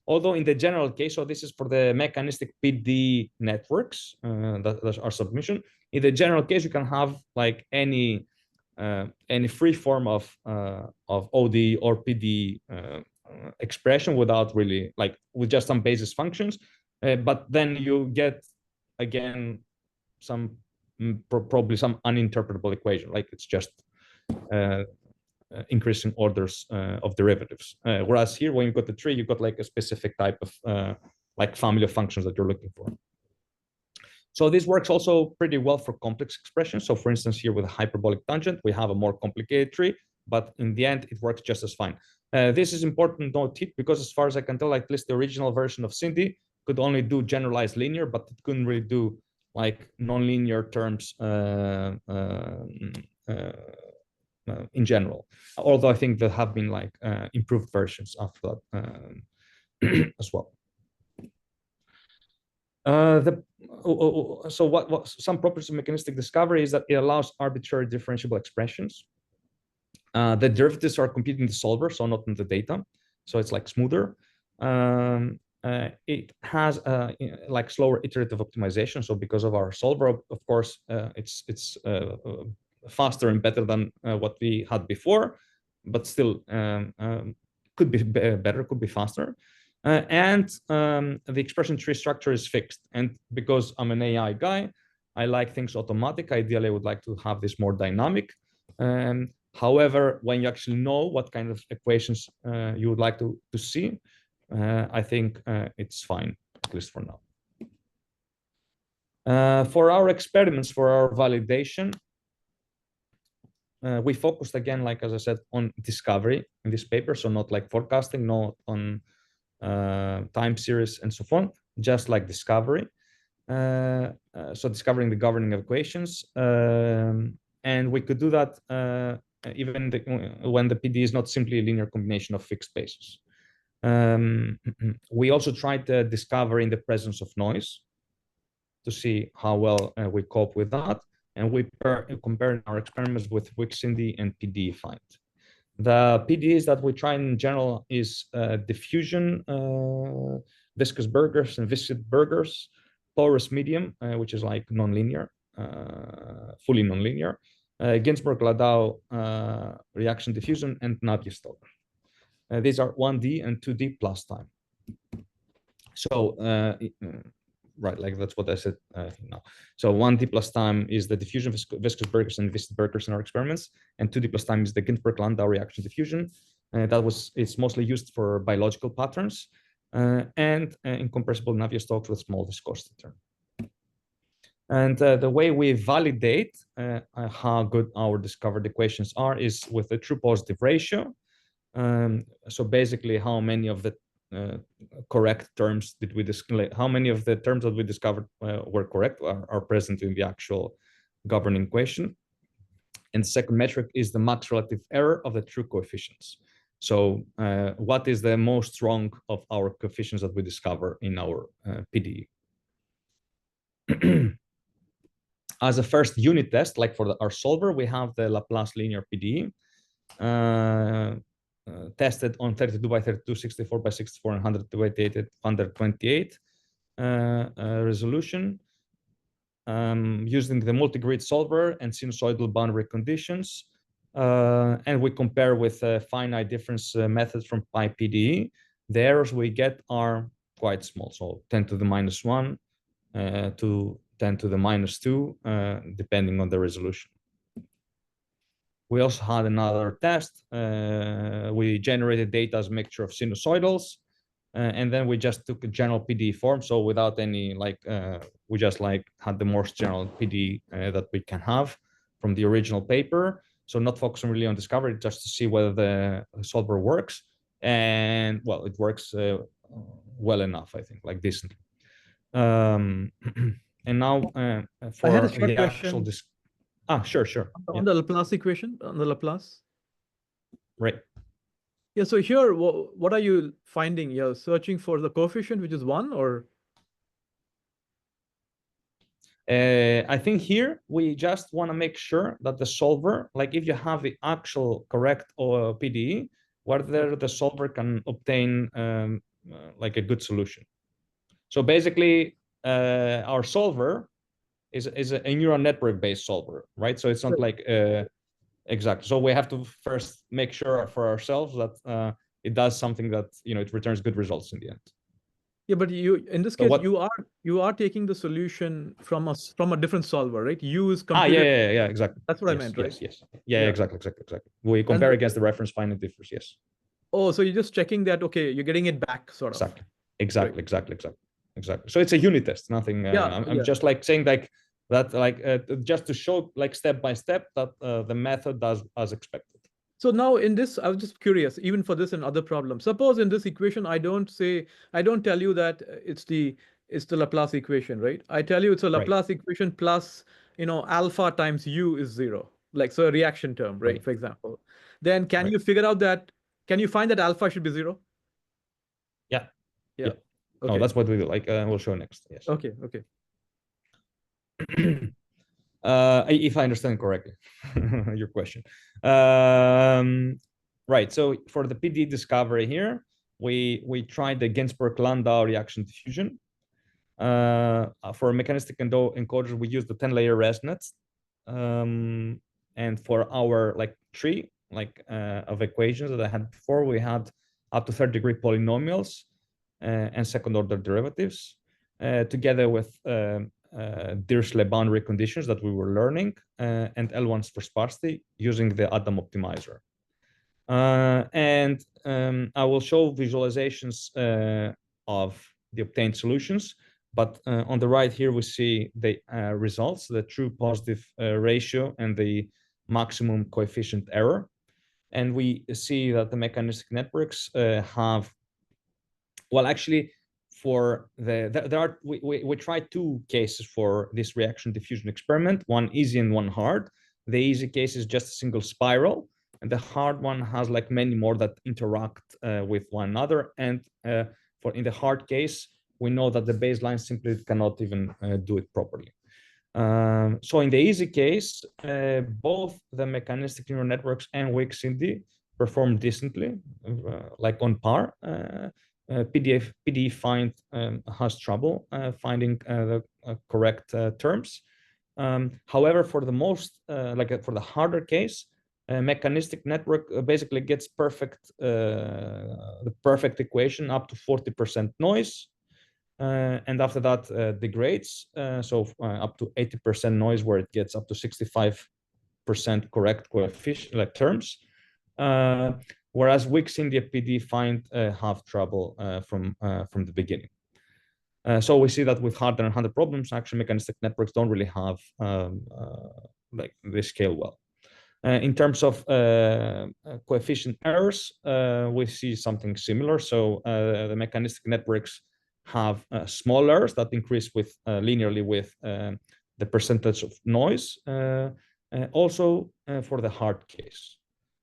S2: Although in the general case, so this is for the mechanistic PD networks, that's our submission. In the general case, you can have like any free form of OD or PD expression without really, like, with just some basis functions. But then you get, again, some probably some uninterpretable equation, like it's just increasing orders of derivatives. Whereas here, when you got the tree, you got like a specific type of like family of functions that you're looking for. So this works also pretty well for complex expressions. So for instance, here with a hyperbolic tangent, we have a more complicated tree, but in the end, it works just as fine. This is important to note because as far as I can tell, like at least the original version of Cindy could only do generalized linear, but it couldn't really do like nonlinear terms in general. Although I think there have been like improved versions after that. as well. So what some properties of mechanistic discovery is that it allows arbitrary differentiable expressions. The derivatives are computed in the solver, so not in the data. So it's like smoother. It has like slower iterative optimization. So because of our solver, of course, it's faster and better than what we had before, but still could be better, could be faster. And the expression tree structure is fixed. And because I'm an AI guy, I like things automatic. Ideally, I would like to have this more dynamic. However, when you actually know what kind of equations you would like to see, I think it's fine, at least for now. For our experiments, for our validation, we focused again, like as I said, on discovery in this paper. So not like forecasting, not on time series and so on, just like discovery. So discovering the governing equations. And we could do that even when the PD is not simply a linear combination of fixed spaces. We also tried to discover in the presence of noise to see how well we cope with that. And we compared our experiments with Wixindy and PD find. The PDEs that we try in general is diffusion, viscous burgers and viscid burgers, porous medium, which is like nonlinear, fully nonlinear, Ginzburg-Landau reaction diffusion, and Navier-Stokes. These are 1D and 2D plus time. So, right, like that's what I said now. So 1D plus time is the diffusion viscous burgers and viscid burgers in our experiments, and 2D plus time is the Ginzburg-Landau reaction diffusion. It's mostly used for biological patterns and incompressible Navier-Stokes with small viscosity term. And the way we validate how good our discovered equations are is with a true positive ratio. So basically, how many of the correct terms did we display? How many of the terms that we discovered were correct, are present in the actual governing equation? And the second metric is the max relative error of the true coefficients. So what is the most wrong of our coefficients that we discover in our PDE? As a first unit test, like for our solver, we have the Laplace linear PDE. Tested on 32 by 32, 64 by 64, and 128 resolution using the multi-grid solver and sinusoidal boundary conditions. And we compare with finite difference methods from PyPDE. The errors we get are quite small, so 10 to the minus 1 to 10 to the minus 2, depending on the resolution. We also had another test. We generated data as a mixture of sinusoidals, and then we just took a general PDE form. So without any we just had the most general PDE that we can have from the original paper. So not focusing really on discovery, just to see whether the solver works. And well, it works well enough, I think, like decently. And now for
S4: I had a short
S2: the actual
S4: question.
S2: Sure.
S4: On the Laplace equation, on the Laplace.
S2: Right.
S4: Yeah, so here, what are you finding? You're searching for the coefficient, which is 1, or?
S2: I think here we just want to make sure that the solver, like if you have the actual correct PDE, whether the solver can obtain like a good solution. So basically, our solver is a neural network based solver, right? So it's not like exactly. So we have to first make sure for ourselves that it does something that it returns good results in the end.
S4: Yeah, but in this case, you are taking the solution from a different solver, right? U is computed.
S2: Yeah, exactly.
S4: That's what I meant, right?
S2: Yes. Yeah, exactly. We compare against the reference finite differs, yes.
S4: Oh, so you're just checking that, okay, you're getting it back, sort of.
S2: Exactly. So it's a unit test, nothing. I'm just like saying that just to show step by step that the method does as expected.
S4: So now in this, I was just curious, even for this and other problems. Suppose in this equation, I don't tell you that it's the Laplace equation, right? I tell you it's a Laplace equation plus, alpha times U is 0. So a reaction term, right? For example. Then can you figure out that, can you find that alpha should be 0?
S2: Yeah.
S4: Yeah.
S2: Okay. Oh, that's what we do. Like we'll show next. Yes.
S4: Okay.
S2: If I understand correctly, your question. Right. So for the PD discovery here, we tried the Ginsburg-Landau reaction diffusion. For mechanistic encoders, we use the 10-layer ResNets. And for our tree of equations that I had before, we had up to third-degree polynomials and second-order derivatives, together with Dirichlet boundary conditions that we were learning, and L1s for sparsity using the Adam optimizer. And I will show visualizations of the obtained solutions. But on the right here, we see the results, the true positive ratio and the maximum coefficient error. And we see that the mechanistic networks have, well, actually, we tried two cases for this reaction diffusion experiment, one easy and one hard. The easy case is just a single spiral, and the hard one has many more that interact with one another. And in the hard case, we know that the baseline simply cannot even do it properly. So in the easy case, both the mechanistic neural networks and Wix-Indy perform decently, on par. PD find has trouble finding the correct terms. However, for the most, for the harder case, mechanistic network basically gets the perfect equation up to 40% noise. And after that degrades, so up to 80% noise, where it gets up to 65% correct coefficient terms. Whereas Wix-Indy PD find have trouble from the beginning. So we see that with harder and harder problems, actually mechanistic networks don't really have they scale well. In terms of coefficient errors, we see something similar. So the mechanistic networks have small errors that increase with linearly with the percentage of noise. Also for the hard case.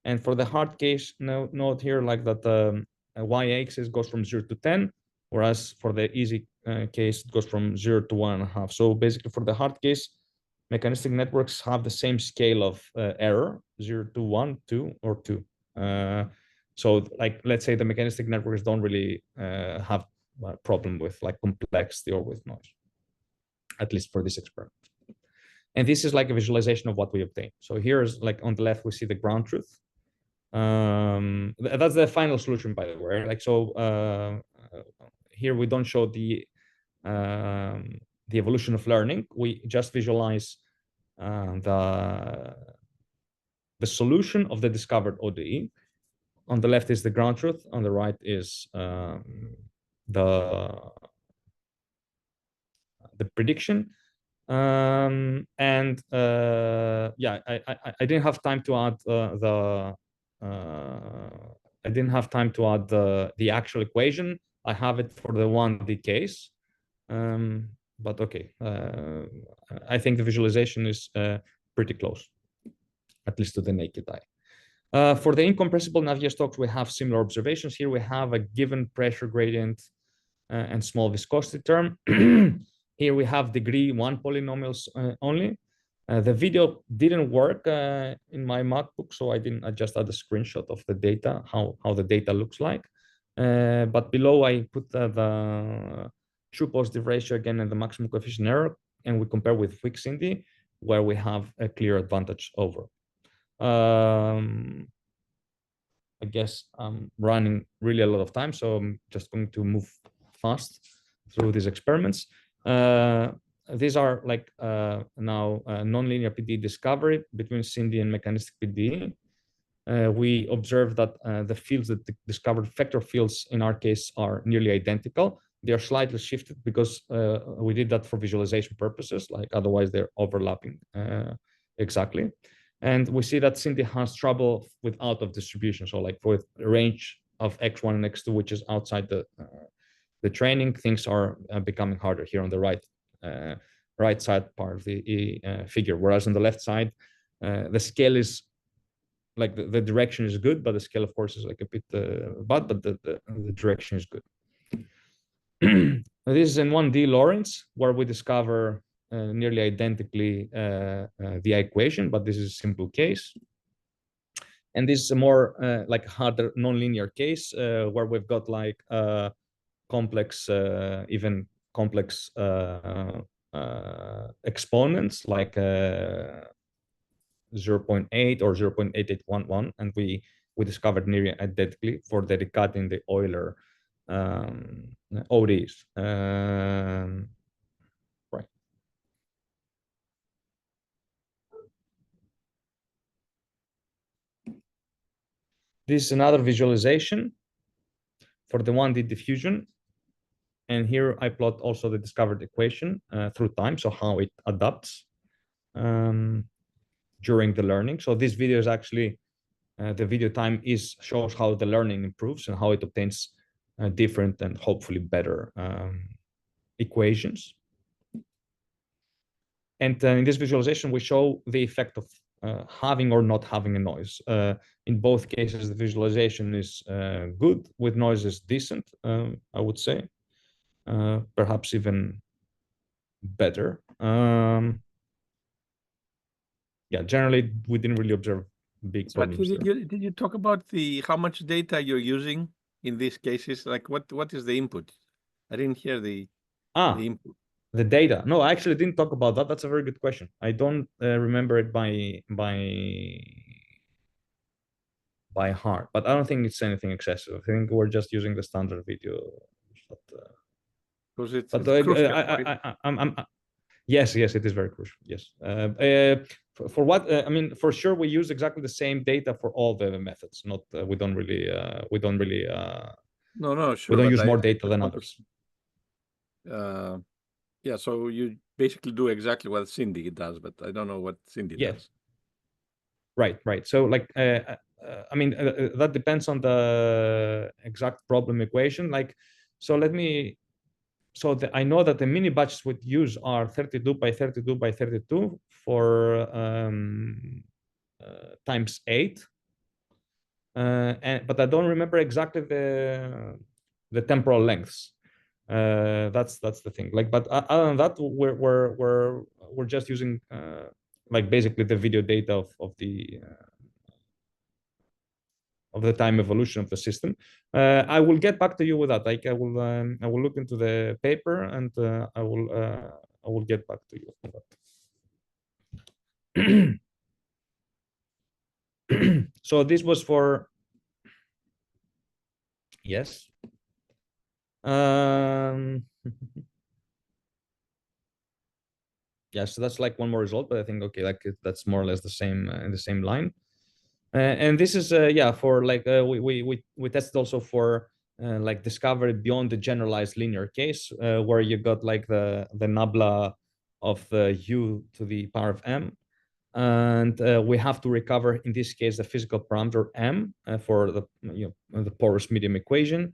S2: And for the hard case, note here that y-axis goes from 0 to 10, whereas for the easy case, it goes from 0 to 1.5. So basically for the hard case, mechanistic networks have the same scale of error, 0 to 1, 2, or 2. So let's say the mechanistic networks don't really have a problem with complexity or with noise, at least for this experiment. And this is a visualization of what we obtain. So here's on the left, we see the ground truth. That's the final solution, by the way. Here we don't show the evolution of learning. We just visualize the solution of the discovered ODE. On the left is the ground truth. On the right is the prediction. And yeah, I didn't have time to add the actual equation. I have it for the 1D case. But okay, I think the visualization is pretty close, at least to the naked eye. For the incompressible Navier-Stokes, we have similar observations. Here we have a given pressure gradient and small viscosity term. Here we have degree 1 polynomials only. The video didn't work in my MacBook, so I just add a screenshot of the data, how the data looks like. But below I put the true positive ratio again and the maximum coefficient error, and we compare with Wix-Indy, where we have a clear advantage over. I guess I'm running really a lot of time, so I'm just going to move fast through these experiments. These are now nonlinear PD discovery between Cindy and mechanistic PD. We observed that the fields that discovered vector fields in our case are nearly identical. They are slightly shifted because we did that for visualization purposes, otherwise they're overlapping exactly. And we see that Cindy has trouble with out of distribution. So for a range of X1 and X2, which is outside the training, things are becoming harder here on the right side part of the figure. Whereas on the left side, the scale is the direction is good, but the scale, of course, is a bit bad, but the direction is good. This is in 1D Lorentz, where we discover nearly identically the equation, but this is a simple case. And this is a more like harder nonlinear case where we've got like complex, even complex exponents like 0.8 or 0.8811, and we discovered nearly identically for dedicating the Euler ODs. Right. This is another visualization for the 1D diffusion. And here I plot also the discovered equation through time, so how it adapts during the learning. So this video is actually, the video time shows how the learning improves and how it obtains different and hopefully better equations. And in this visualization, we show the effect of having or not having a noise. In both cases, the visualization is good, with noise is decent, I would say. Perhaps even better. Yeah, generally we didn't really observe big problems.
S3: Did you talk about how much data you're using in these cases? Like what is the input? I didn't hear the input.
S2: The data. No, I actually didn't talk about that. That's a very good question. I don't remember it by heart, but I don't think it's anything excessive. I think we're just using the standard video.
S3: Because it's crucial, right?
S2: Yes, it is very crucial. Yes. For what I mean, for sure, we use exactly the same data for all the methods. Not we don't really
S3: No, sure.
S2: We don't use more data than others.
S3: Yeah, so you basically do exactly what Cindy does, but I don't know what Cindy does.
S2: Right. So like, I mean, that depends on the exact problem equation. Like, so let me. So I know that the mini batches would use are 32 by 32 by 32 for times 8. But I don't remember exactly the temporal lengths. That's the thing. Like, but other than that, we're just using like basically the video data of the time evolution of the system. I will get back to you with that. Like I will look into the paper and I will get back to you on that. So this was for yes. Yeah, so that's like one more result, but I think okay, like that's more or less the same in the same line. And this is yeah, for like we tested also for like discovery beyond the generalized linear case, where you got like the nabla of u to the power of m, and we have to recover in this case the physical parameter m for the the porous medium equation,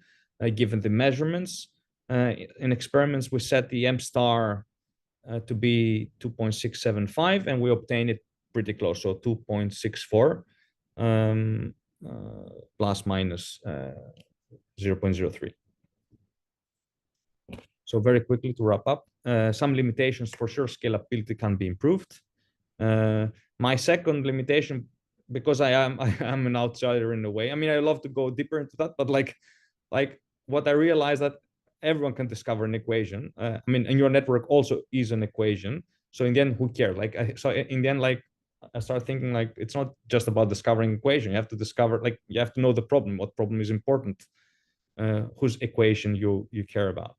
S2: given the measurements. In experiments, we set the m star to be 2.675, and we obtain it pretty close, so 2.64 plus minus 0.03. So very quickly to wrap up, some limitations for sure, scalability can be improved. My second limitation, because I am an outsider in a way. I mean, I love to go deeper into that, but like what I realized that everyone can discover an equation. I mean, and your network also is an equation. So in the end, who cares? Like, so in the end, like I start thinking like it's not just about discovering equation. You have to discover, like, you have to know the problem. What problem is important? Whose equation you care about?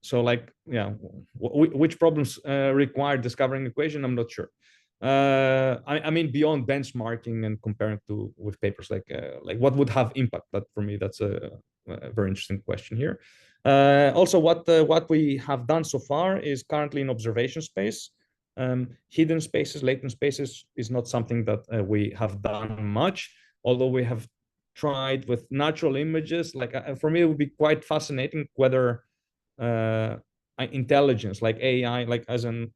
S2: So like, yeah, which problems require discovering equation? I'm not sure. I mean, beyond benchmarking and comparing to with papers, like what would have impact? But for me, that's a very interesting question here. Also, what we have done so far is currently in observation space. Hidden spaces, latent spaces is not something that we have done much, although we have tried with natural images. Like for me, it would be quite fascinating whether intelligence, like AI, like as a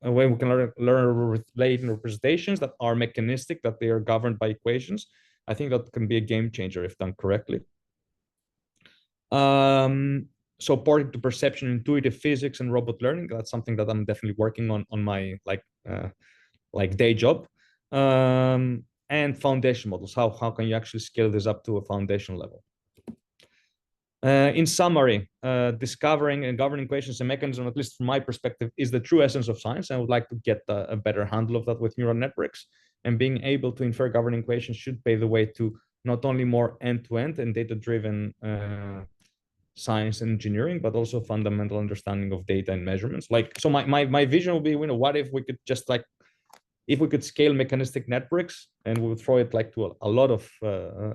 S2: way we can learn latent representations that are mechanistic, that they are governed by equations. I think that can be a game changer if done correctly. Supporting to perception, intuitive physics, and robot learning. That's something that I'm definitely working on my like day job. And foundation models. How can you actually scale this up to a foundation level? In summary, discovering and governing equations and mechanisms, at least from my perspective, is the true essence of science. I would like to get a better handle of that with neural networks. And being able to infer governing equations should pave the way to not only more end-to-end and data-driven science and engineering, but also fundamental understanding of data and measurements. Like, so my vision would be, what if we could just like, if we could scale mechanistic networks and we would throw it like to a lot of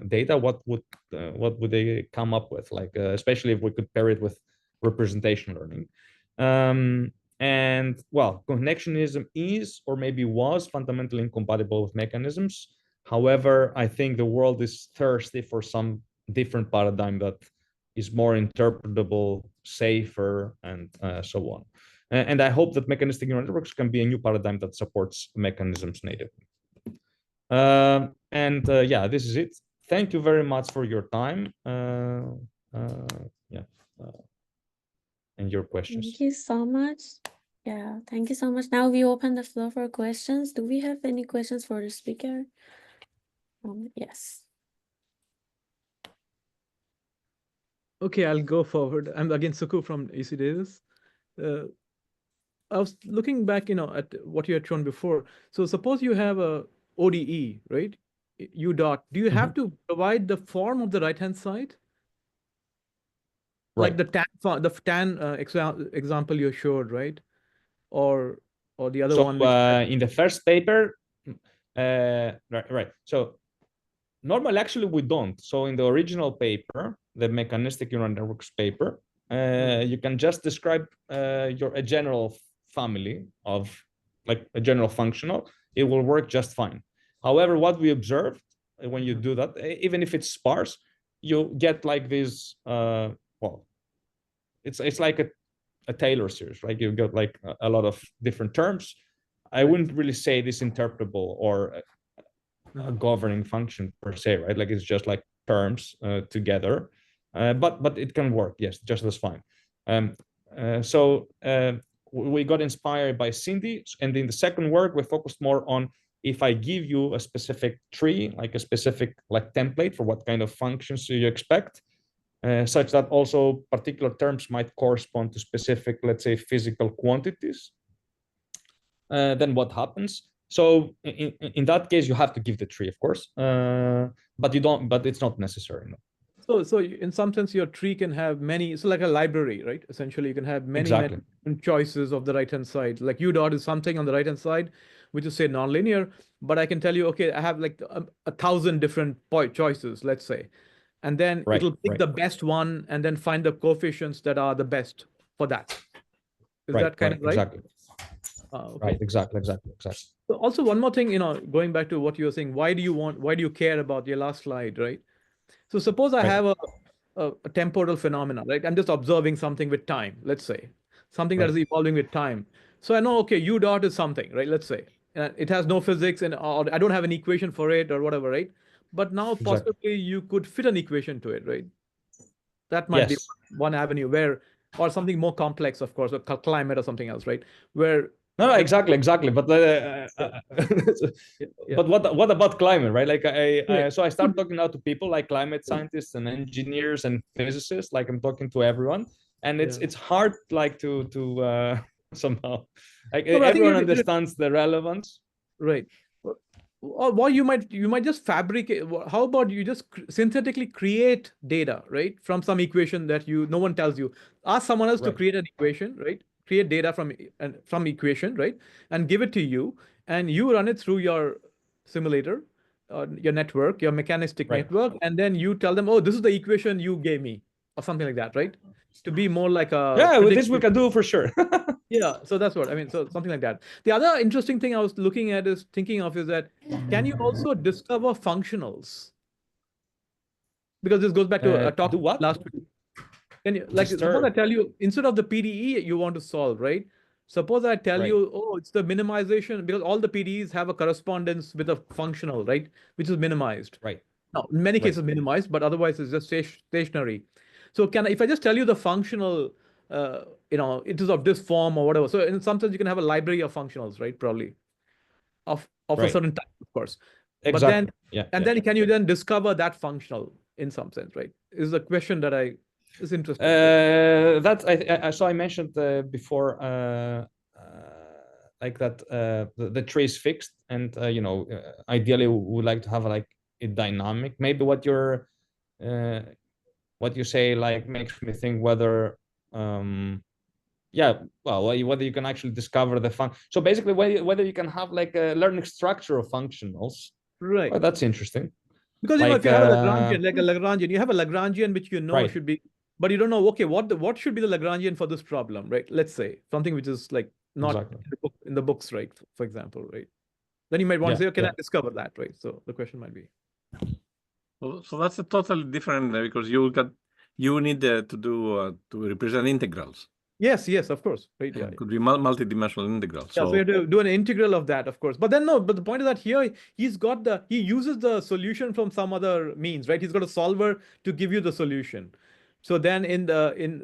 S2: data, what would they come up with? Like, especially if we could pair it with representation learning. And well, connectionism is, or maybe was, fundamentally incompatible with mechanisms. However, I think the world is thirsty for some different paradigm that is more interpretable, safer, and so on. And I hope that mechanistic neural networks can be a new paradigm that supports mechanisms natively. Yeah, this is it. Thank you very much for your time. Yeah, and your questions.
S1: Thank you so much. Yeah, thank you so much. Now we open the floor for questions. Do we have any questions for the speaker? Yes.
S4: Okay, I'll go forward. I'm again Suku from UC Davis. I was looking back, at what you had shown before. So suppose you have a ODE, right? U dot. Do you have to provide the form of the right-hand side? Like the tan example you showed, right? Or the other one.
S2: In the first paper, right. So normally, actually, we don't. So in the original paper, the mechanistic neural networks paper, you can just describe a general family of like a general functional. It will work just fine. However, what we observed when you do that, even if it's sparse, you get like this. Well, it's like a Taylor series, right? You got like a lot of different terms. I wouldn't really say this interpretable or a governing function per se, right? Like it's just like terms together, but it can work, yes, just as fine. So we got inspired by Cindy, and in the second work we focused more on if I give you a specific tree, like a specific like template for what kind of functions do you expect, such that also particular terms might correspond to specific, let's say, physical quantities. Then what happens? So in that case, you have to give the tree, of course, but you don't. But it's not necessary. No.
S4: So in some sense, your tree can have many. So like a library, right? Essentially, you can have many different choices of the right-hand side. Like U dot is something on the right-hand side, which is say nonlinear. But I can tell you, okay, I have like 1,000 different choices, let's say, and then it'll pick the best one and then find the coefficients that are the best for that. Is that kind of right?
S2: Exactly. Okay. Right. Exactly.
S4: So also one more thing, going back to what you were saying, why do you care about your last slide, right? So suppose I have a temporal phenomena, right? I'm just observing something with time, let's say, something that is evolving with time. So I know, okay, U dot is something, right? Let's say, and it has no physics or I don't have an equation for it or whatever, right? But now possibly you could fit an equation to it, right? That might be one avenue or something more complex, of course, or climate or something else, right? Where
S2: No, exactly. But but what about climate, right? Like so I start talking now to people like climate scientists and engineers and physicists. Like I'm talking to everyone, and it's hard like to somehow like everyone understands the relevance,
S4: right? Or you might just fabricate. How about you just synthetically create data, right, from some equation that no one tells you. Ask someone else to create an equation, right? Create data from equation, right, and give it to you, and you run it through your simulator, your network, your mechanistic network, and then you tell them, oh, this is the equation you gave me, or something like that, right? To be more like a
S2: this we can do for sure.
S4: Yeah, so that's what I mean. So something like that. The other interesting thing I was thinking of is that can you also discover functionals? Because this goes back to a talk last week. Can you suppose I tell you instead of the PDE you want to solve, right? Suppose I tell you, oh, it's the minimization, because all the PDEs have a correspondence with a functional, right, which is minimized.
S2: Right.
S4: Now, in many cases minimized, but otherwise it's just stationary. So if I just tell you the functional, it is of this form or whatever. So in some sense, you can have a library of functionals, right? Probably of a certain type, of course.
S2: Exactly.
S4: But then can you then discover that functional in some sense, right? Is a question that is interesting.
S2: That I mentioned before, like that the tree is fixed, and ideally we would like to have like a dynamic. Maybe what you say like makes me think whether whether you can actually discover the function. So basically, whether you can have like a learning structure of functionals.
S4: Right.
S2: Well, that's interesting.
S4: Because if you have a Lagrangian, you have a Lagrangian which should be, but you don't know, okay, what should be the Lagrangian for this problem, right? Let's say something which is like not in the books, right? For example, right? Then you might want to say, okay, can I discover that, right? So the question might be.
S3: So that's a totally different because you need to represent integrals.
S4: Yes, of course. Right. Yeah.
S3: It could be multi-dimensional integral.
S4: So you have to do an integral of that, of course. But then but the point is that here he uses the solution from some other means, right? He's got a solver to give you the solution. So then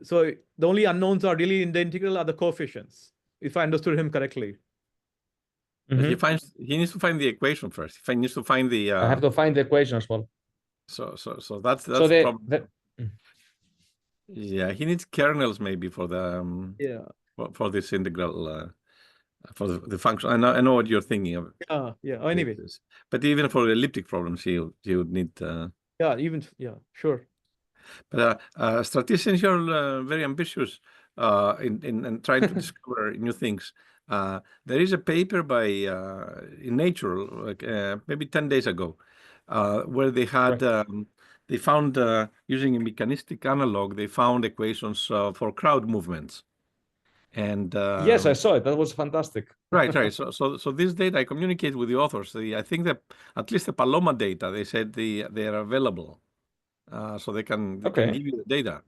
S4: so the only unknowns are really in the integral are the coefficients, if I understood him correctly.
S3: Mm-hmm. He needs to find the equation first. He needs to find the.
S2: I have to find the equation as well.
S3: So that's the problem. Yeah, he needs kernels maybe for the for this integral for the function. I know what you're thinking of.
S4: Yeah. Anyway,
S3: but even for elliptic problems, you would need.
S4: Sure.
S3: But statisticians are very ambitious in trying to discover new things. There is a paper by in Nature, like maybe 10 days ago, where they had they found using a mechanistic analog, they found equations for crowd movements. And
S2: yes, I saw it. That was fantastic.
S3: Right. So this data, I communicate with the authors. I think that at least the Paloma data, they said they are available, so they can give you the data.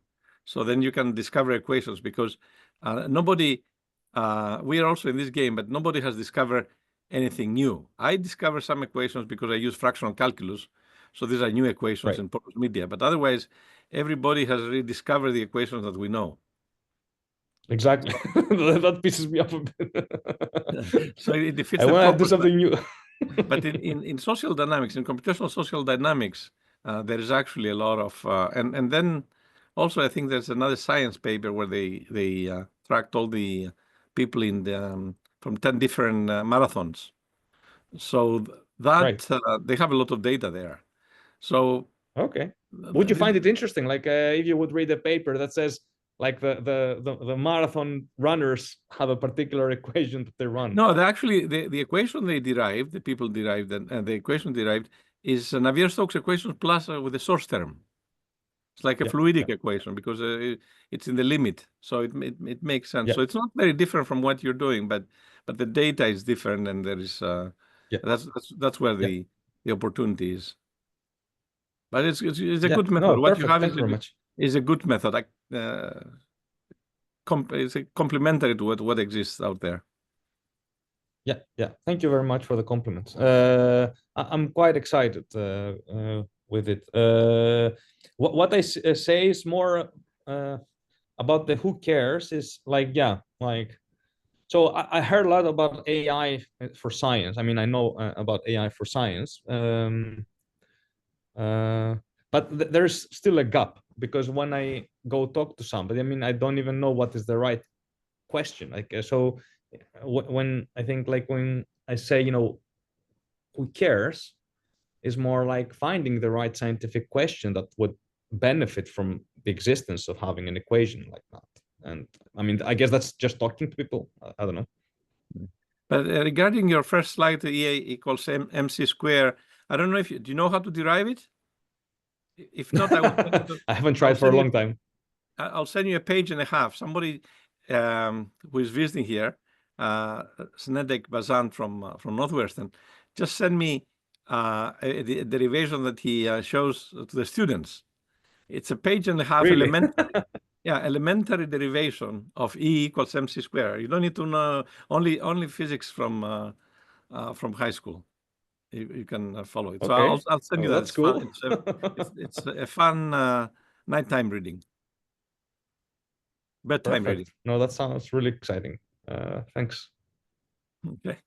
S3: So then you can discover equations because nobody. We are also in this game, but nobody has discovered anything new. I discovered some equations because I use fractional calculus. So these are new equations in porous media. But otherwise, everybody has rediscovered the equations that we know.
S2: Exactly. That pisses me off a bit.
S3: So it defeats
S2: I want to do something new.
S3: But in social dynamics, in computational social dynamics, there is actually a lot of, and then also I think there's another science paper where they tracked all the people in the from 10 different marathons. So that they have a lot of data there. So
S2: would you find it interesting? Like if you would read a paper that says like the marathon runners have a particular equation that they run.
S3: No, actually the equation they derived, the people derived, and the equation derived is Navier-Stokes equation plus with a source term. It's like a fluidic equation because it's in the limit, so it makes sense. So it's not very different from what you're doing, but the data is different, and there is that's where the opportunity is. But it's a good method.
S2: No,
S3: what
S2: perfect.
S3: you have is a good method. It's complementary to what exists out there.
S2: Yeah. Thank you very much for the compliment. I'm quite excited with it. What I say is more about the who cares is like so I heard a lot about AI for science. I mean, I know about AI for science, but there's still a gap because when I go talk to somebody, I mean, I don't even know what is the right question. Like so, when I think like when I say who cares, is more like finding the right scientific question that would benefit from the existence of having an equation like that. And I mean, I guess that's just talking to people. I don't know.
S3: But regarding your first slide, EA equals MC square, I don't know if do you know how to derive it? If not,
S2: I haven't tried for a long time.
S3: I'll send you a page and a half. Somebody who is visiting here, Snedek Bazan from Northwestern, just send me a derivation that he shows to the students. It's a page and a half.
S2: Really?
S3: Elementary derivation of E equals MC square. You don't need to know only physics from high school. You can follow it. So I'll send you that.
S2: That's cool.
S3: It's a fun nighttime reading. Bedtime ready.
S2: No, that sounds really exciting. Thanks.
S3: Okay.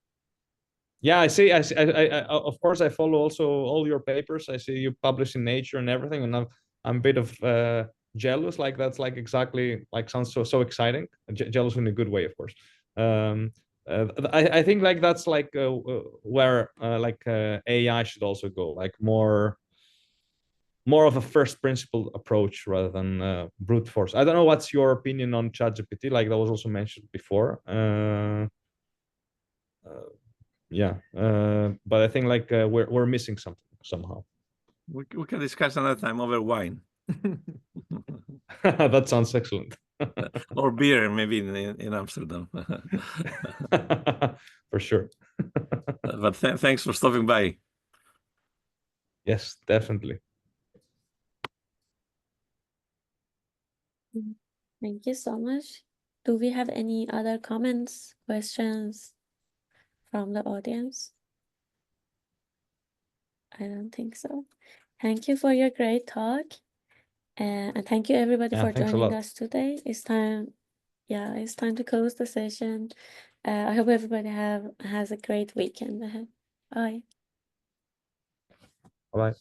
S2: Yeah, I see. Of course, I follow also all your papers. I see you publish in Nature and everything, and I'm a bit of jealous. Like that's like exactly like sounds so exciting. Jealous in a good way, of course. I think like that's like where AI should also go, like more of a first principle approach rather than brute force. I don't know what's your opinion on ChatGPT. Like that was also mentioned before. Yeah, but I think like we're missing something somehow.
S3: We can discuss another time over wine.
S2: That sounds excellent.
S3: Or beer, maybe in Amsterdam.
S2: For sure.
S3: But thanks for stopping by.
S2: Yes, definitely.
S1: Thank you so much. Do we have any other comments, questions from the audience? I don't think so. Thank you for your great talk. And thank you everybody for joining us today. It's time to close the session. I hope everybody has a great weekend ahead. Bye.
S2: Bye.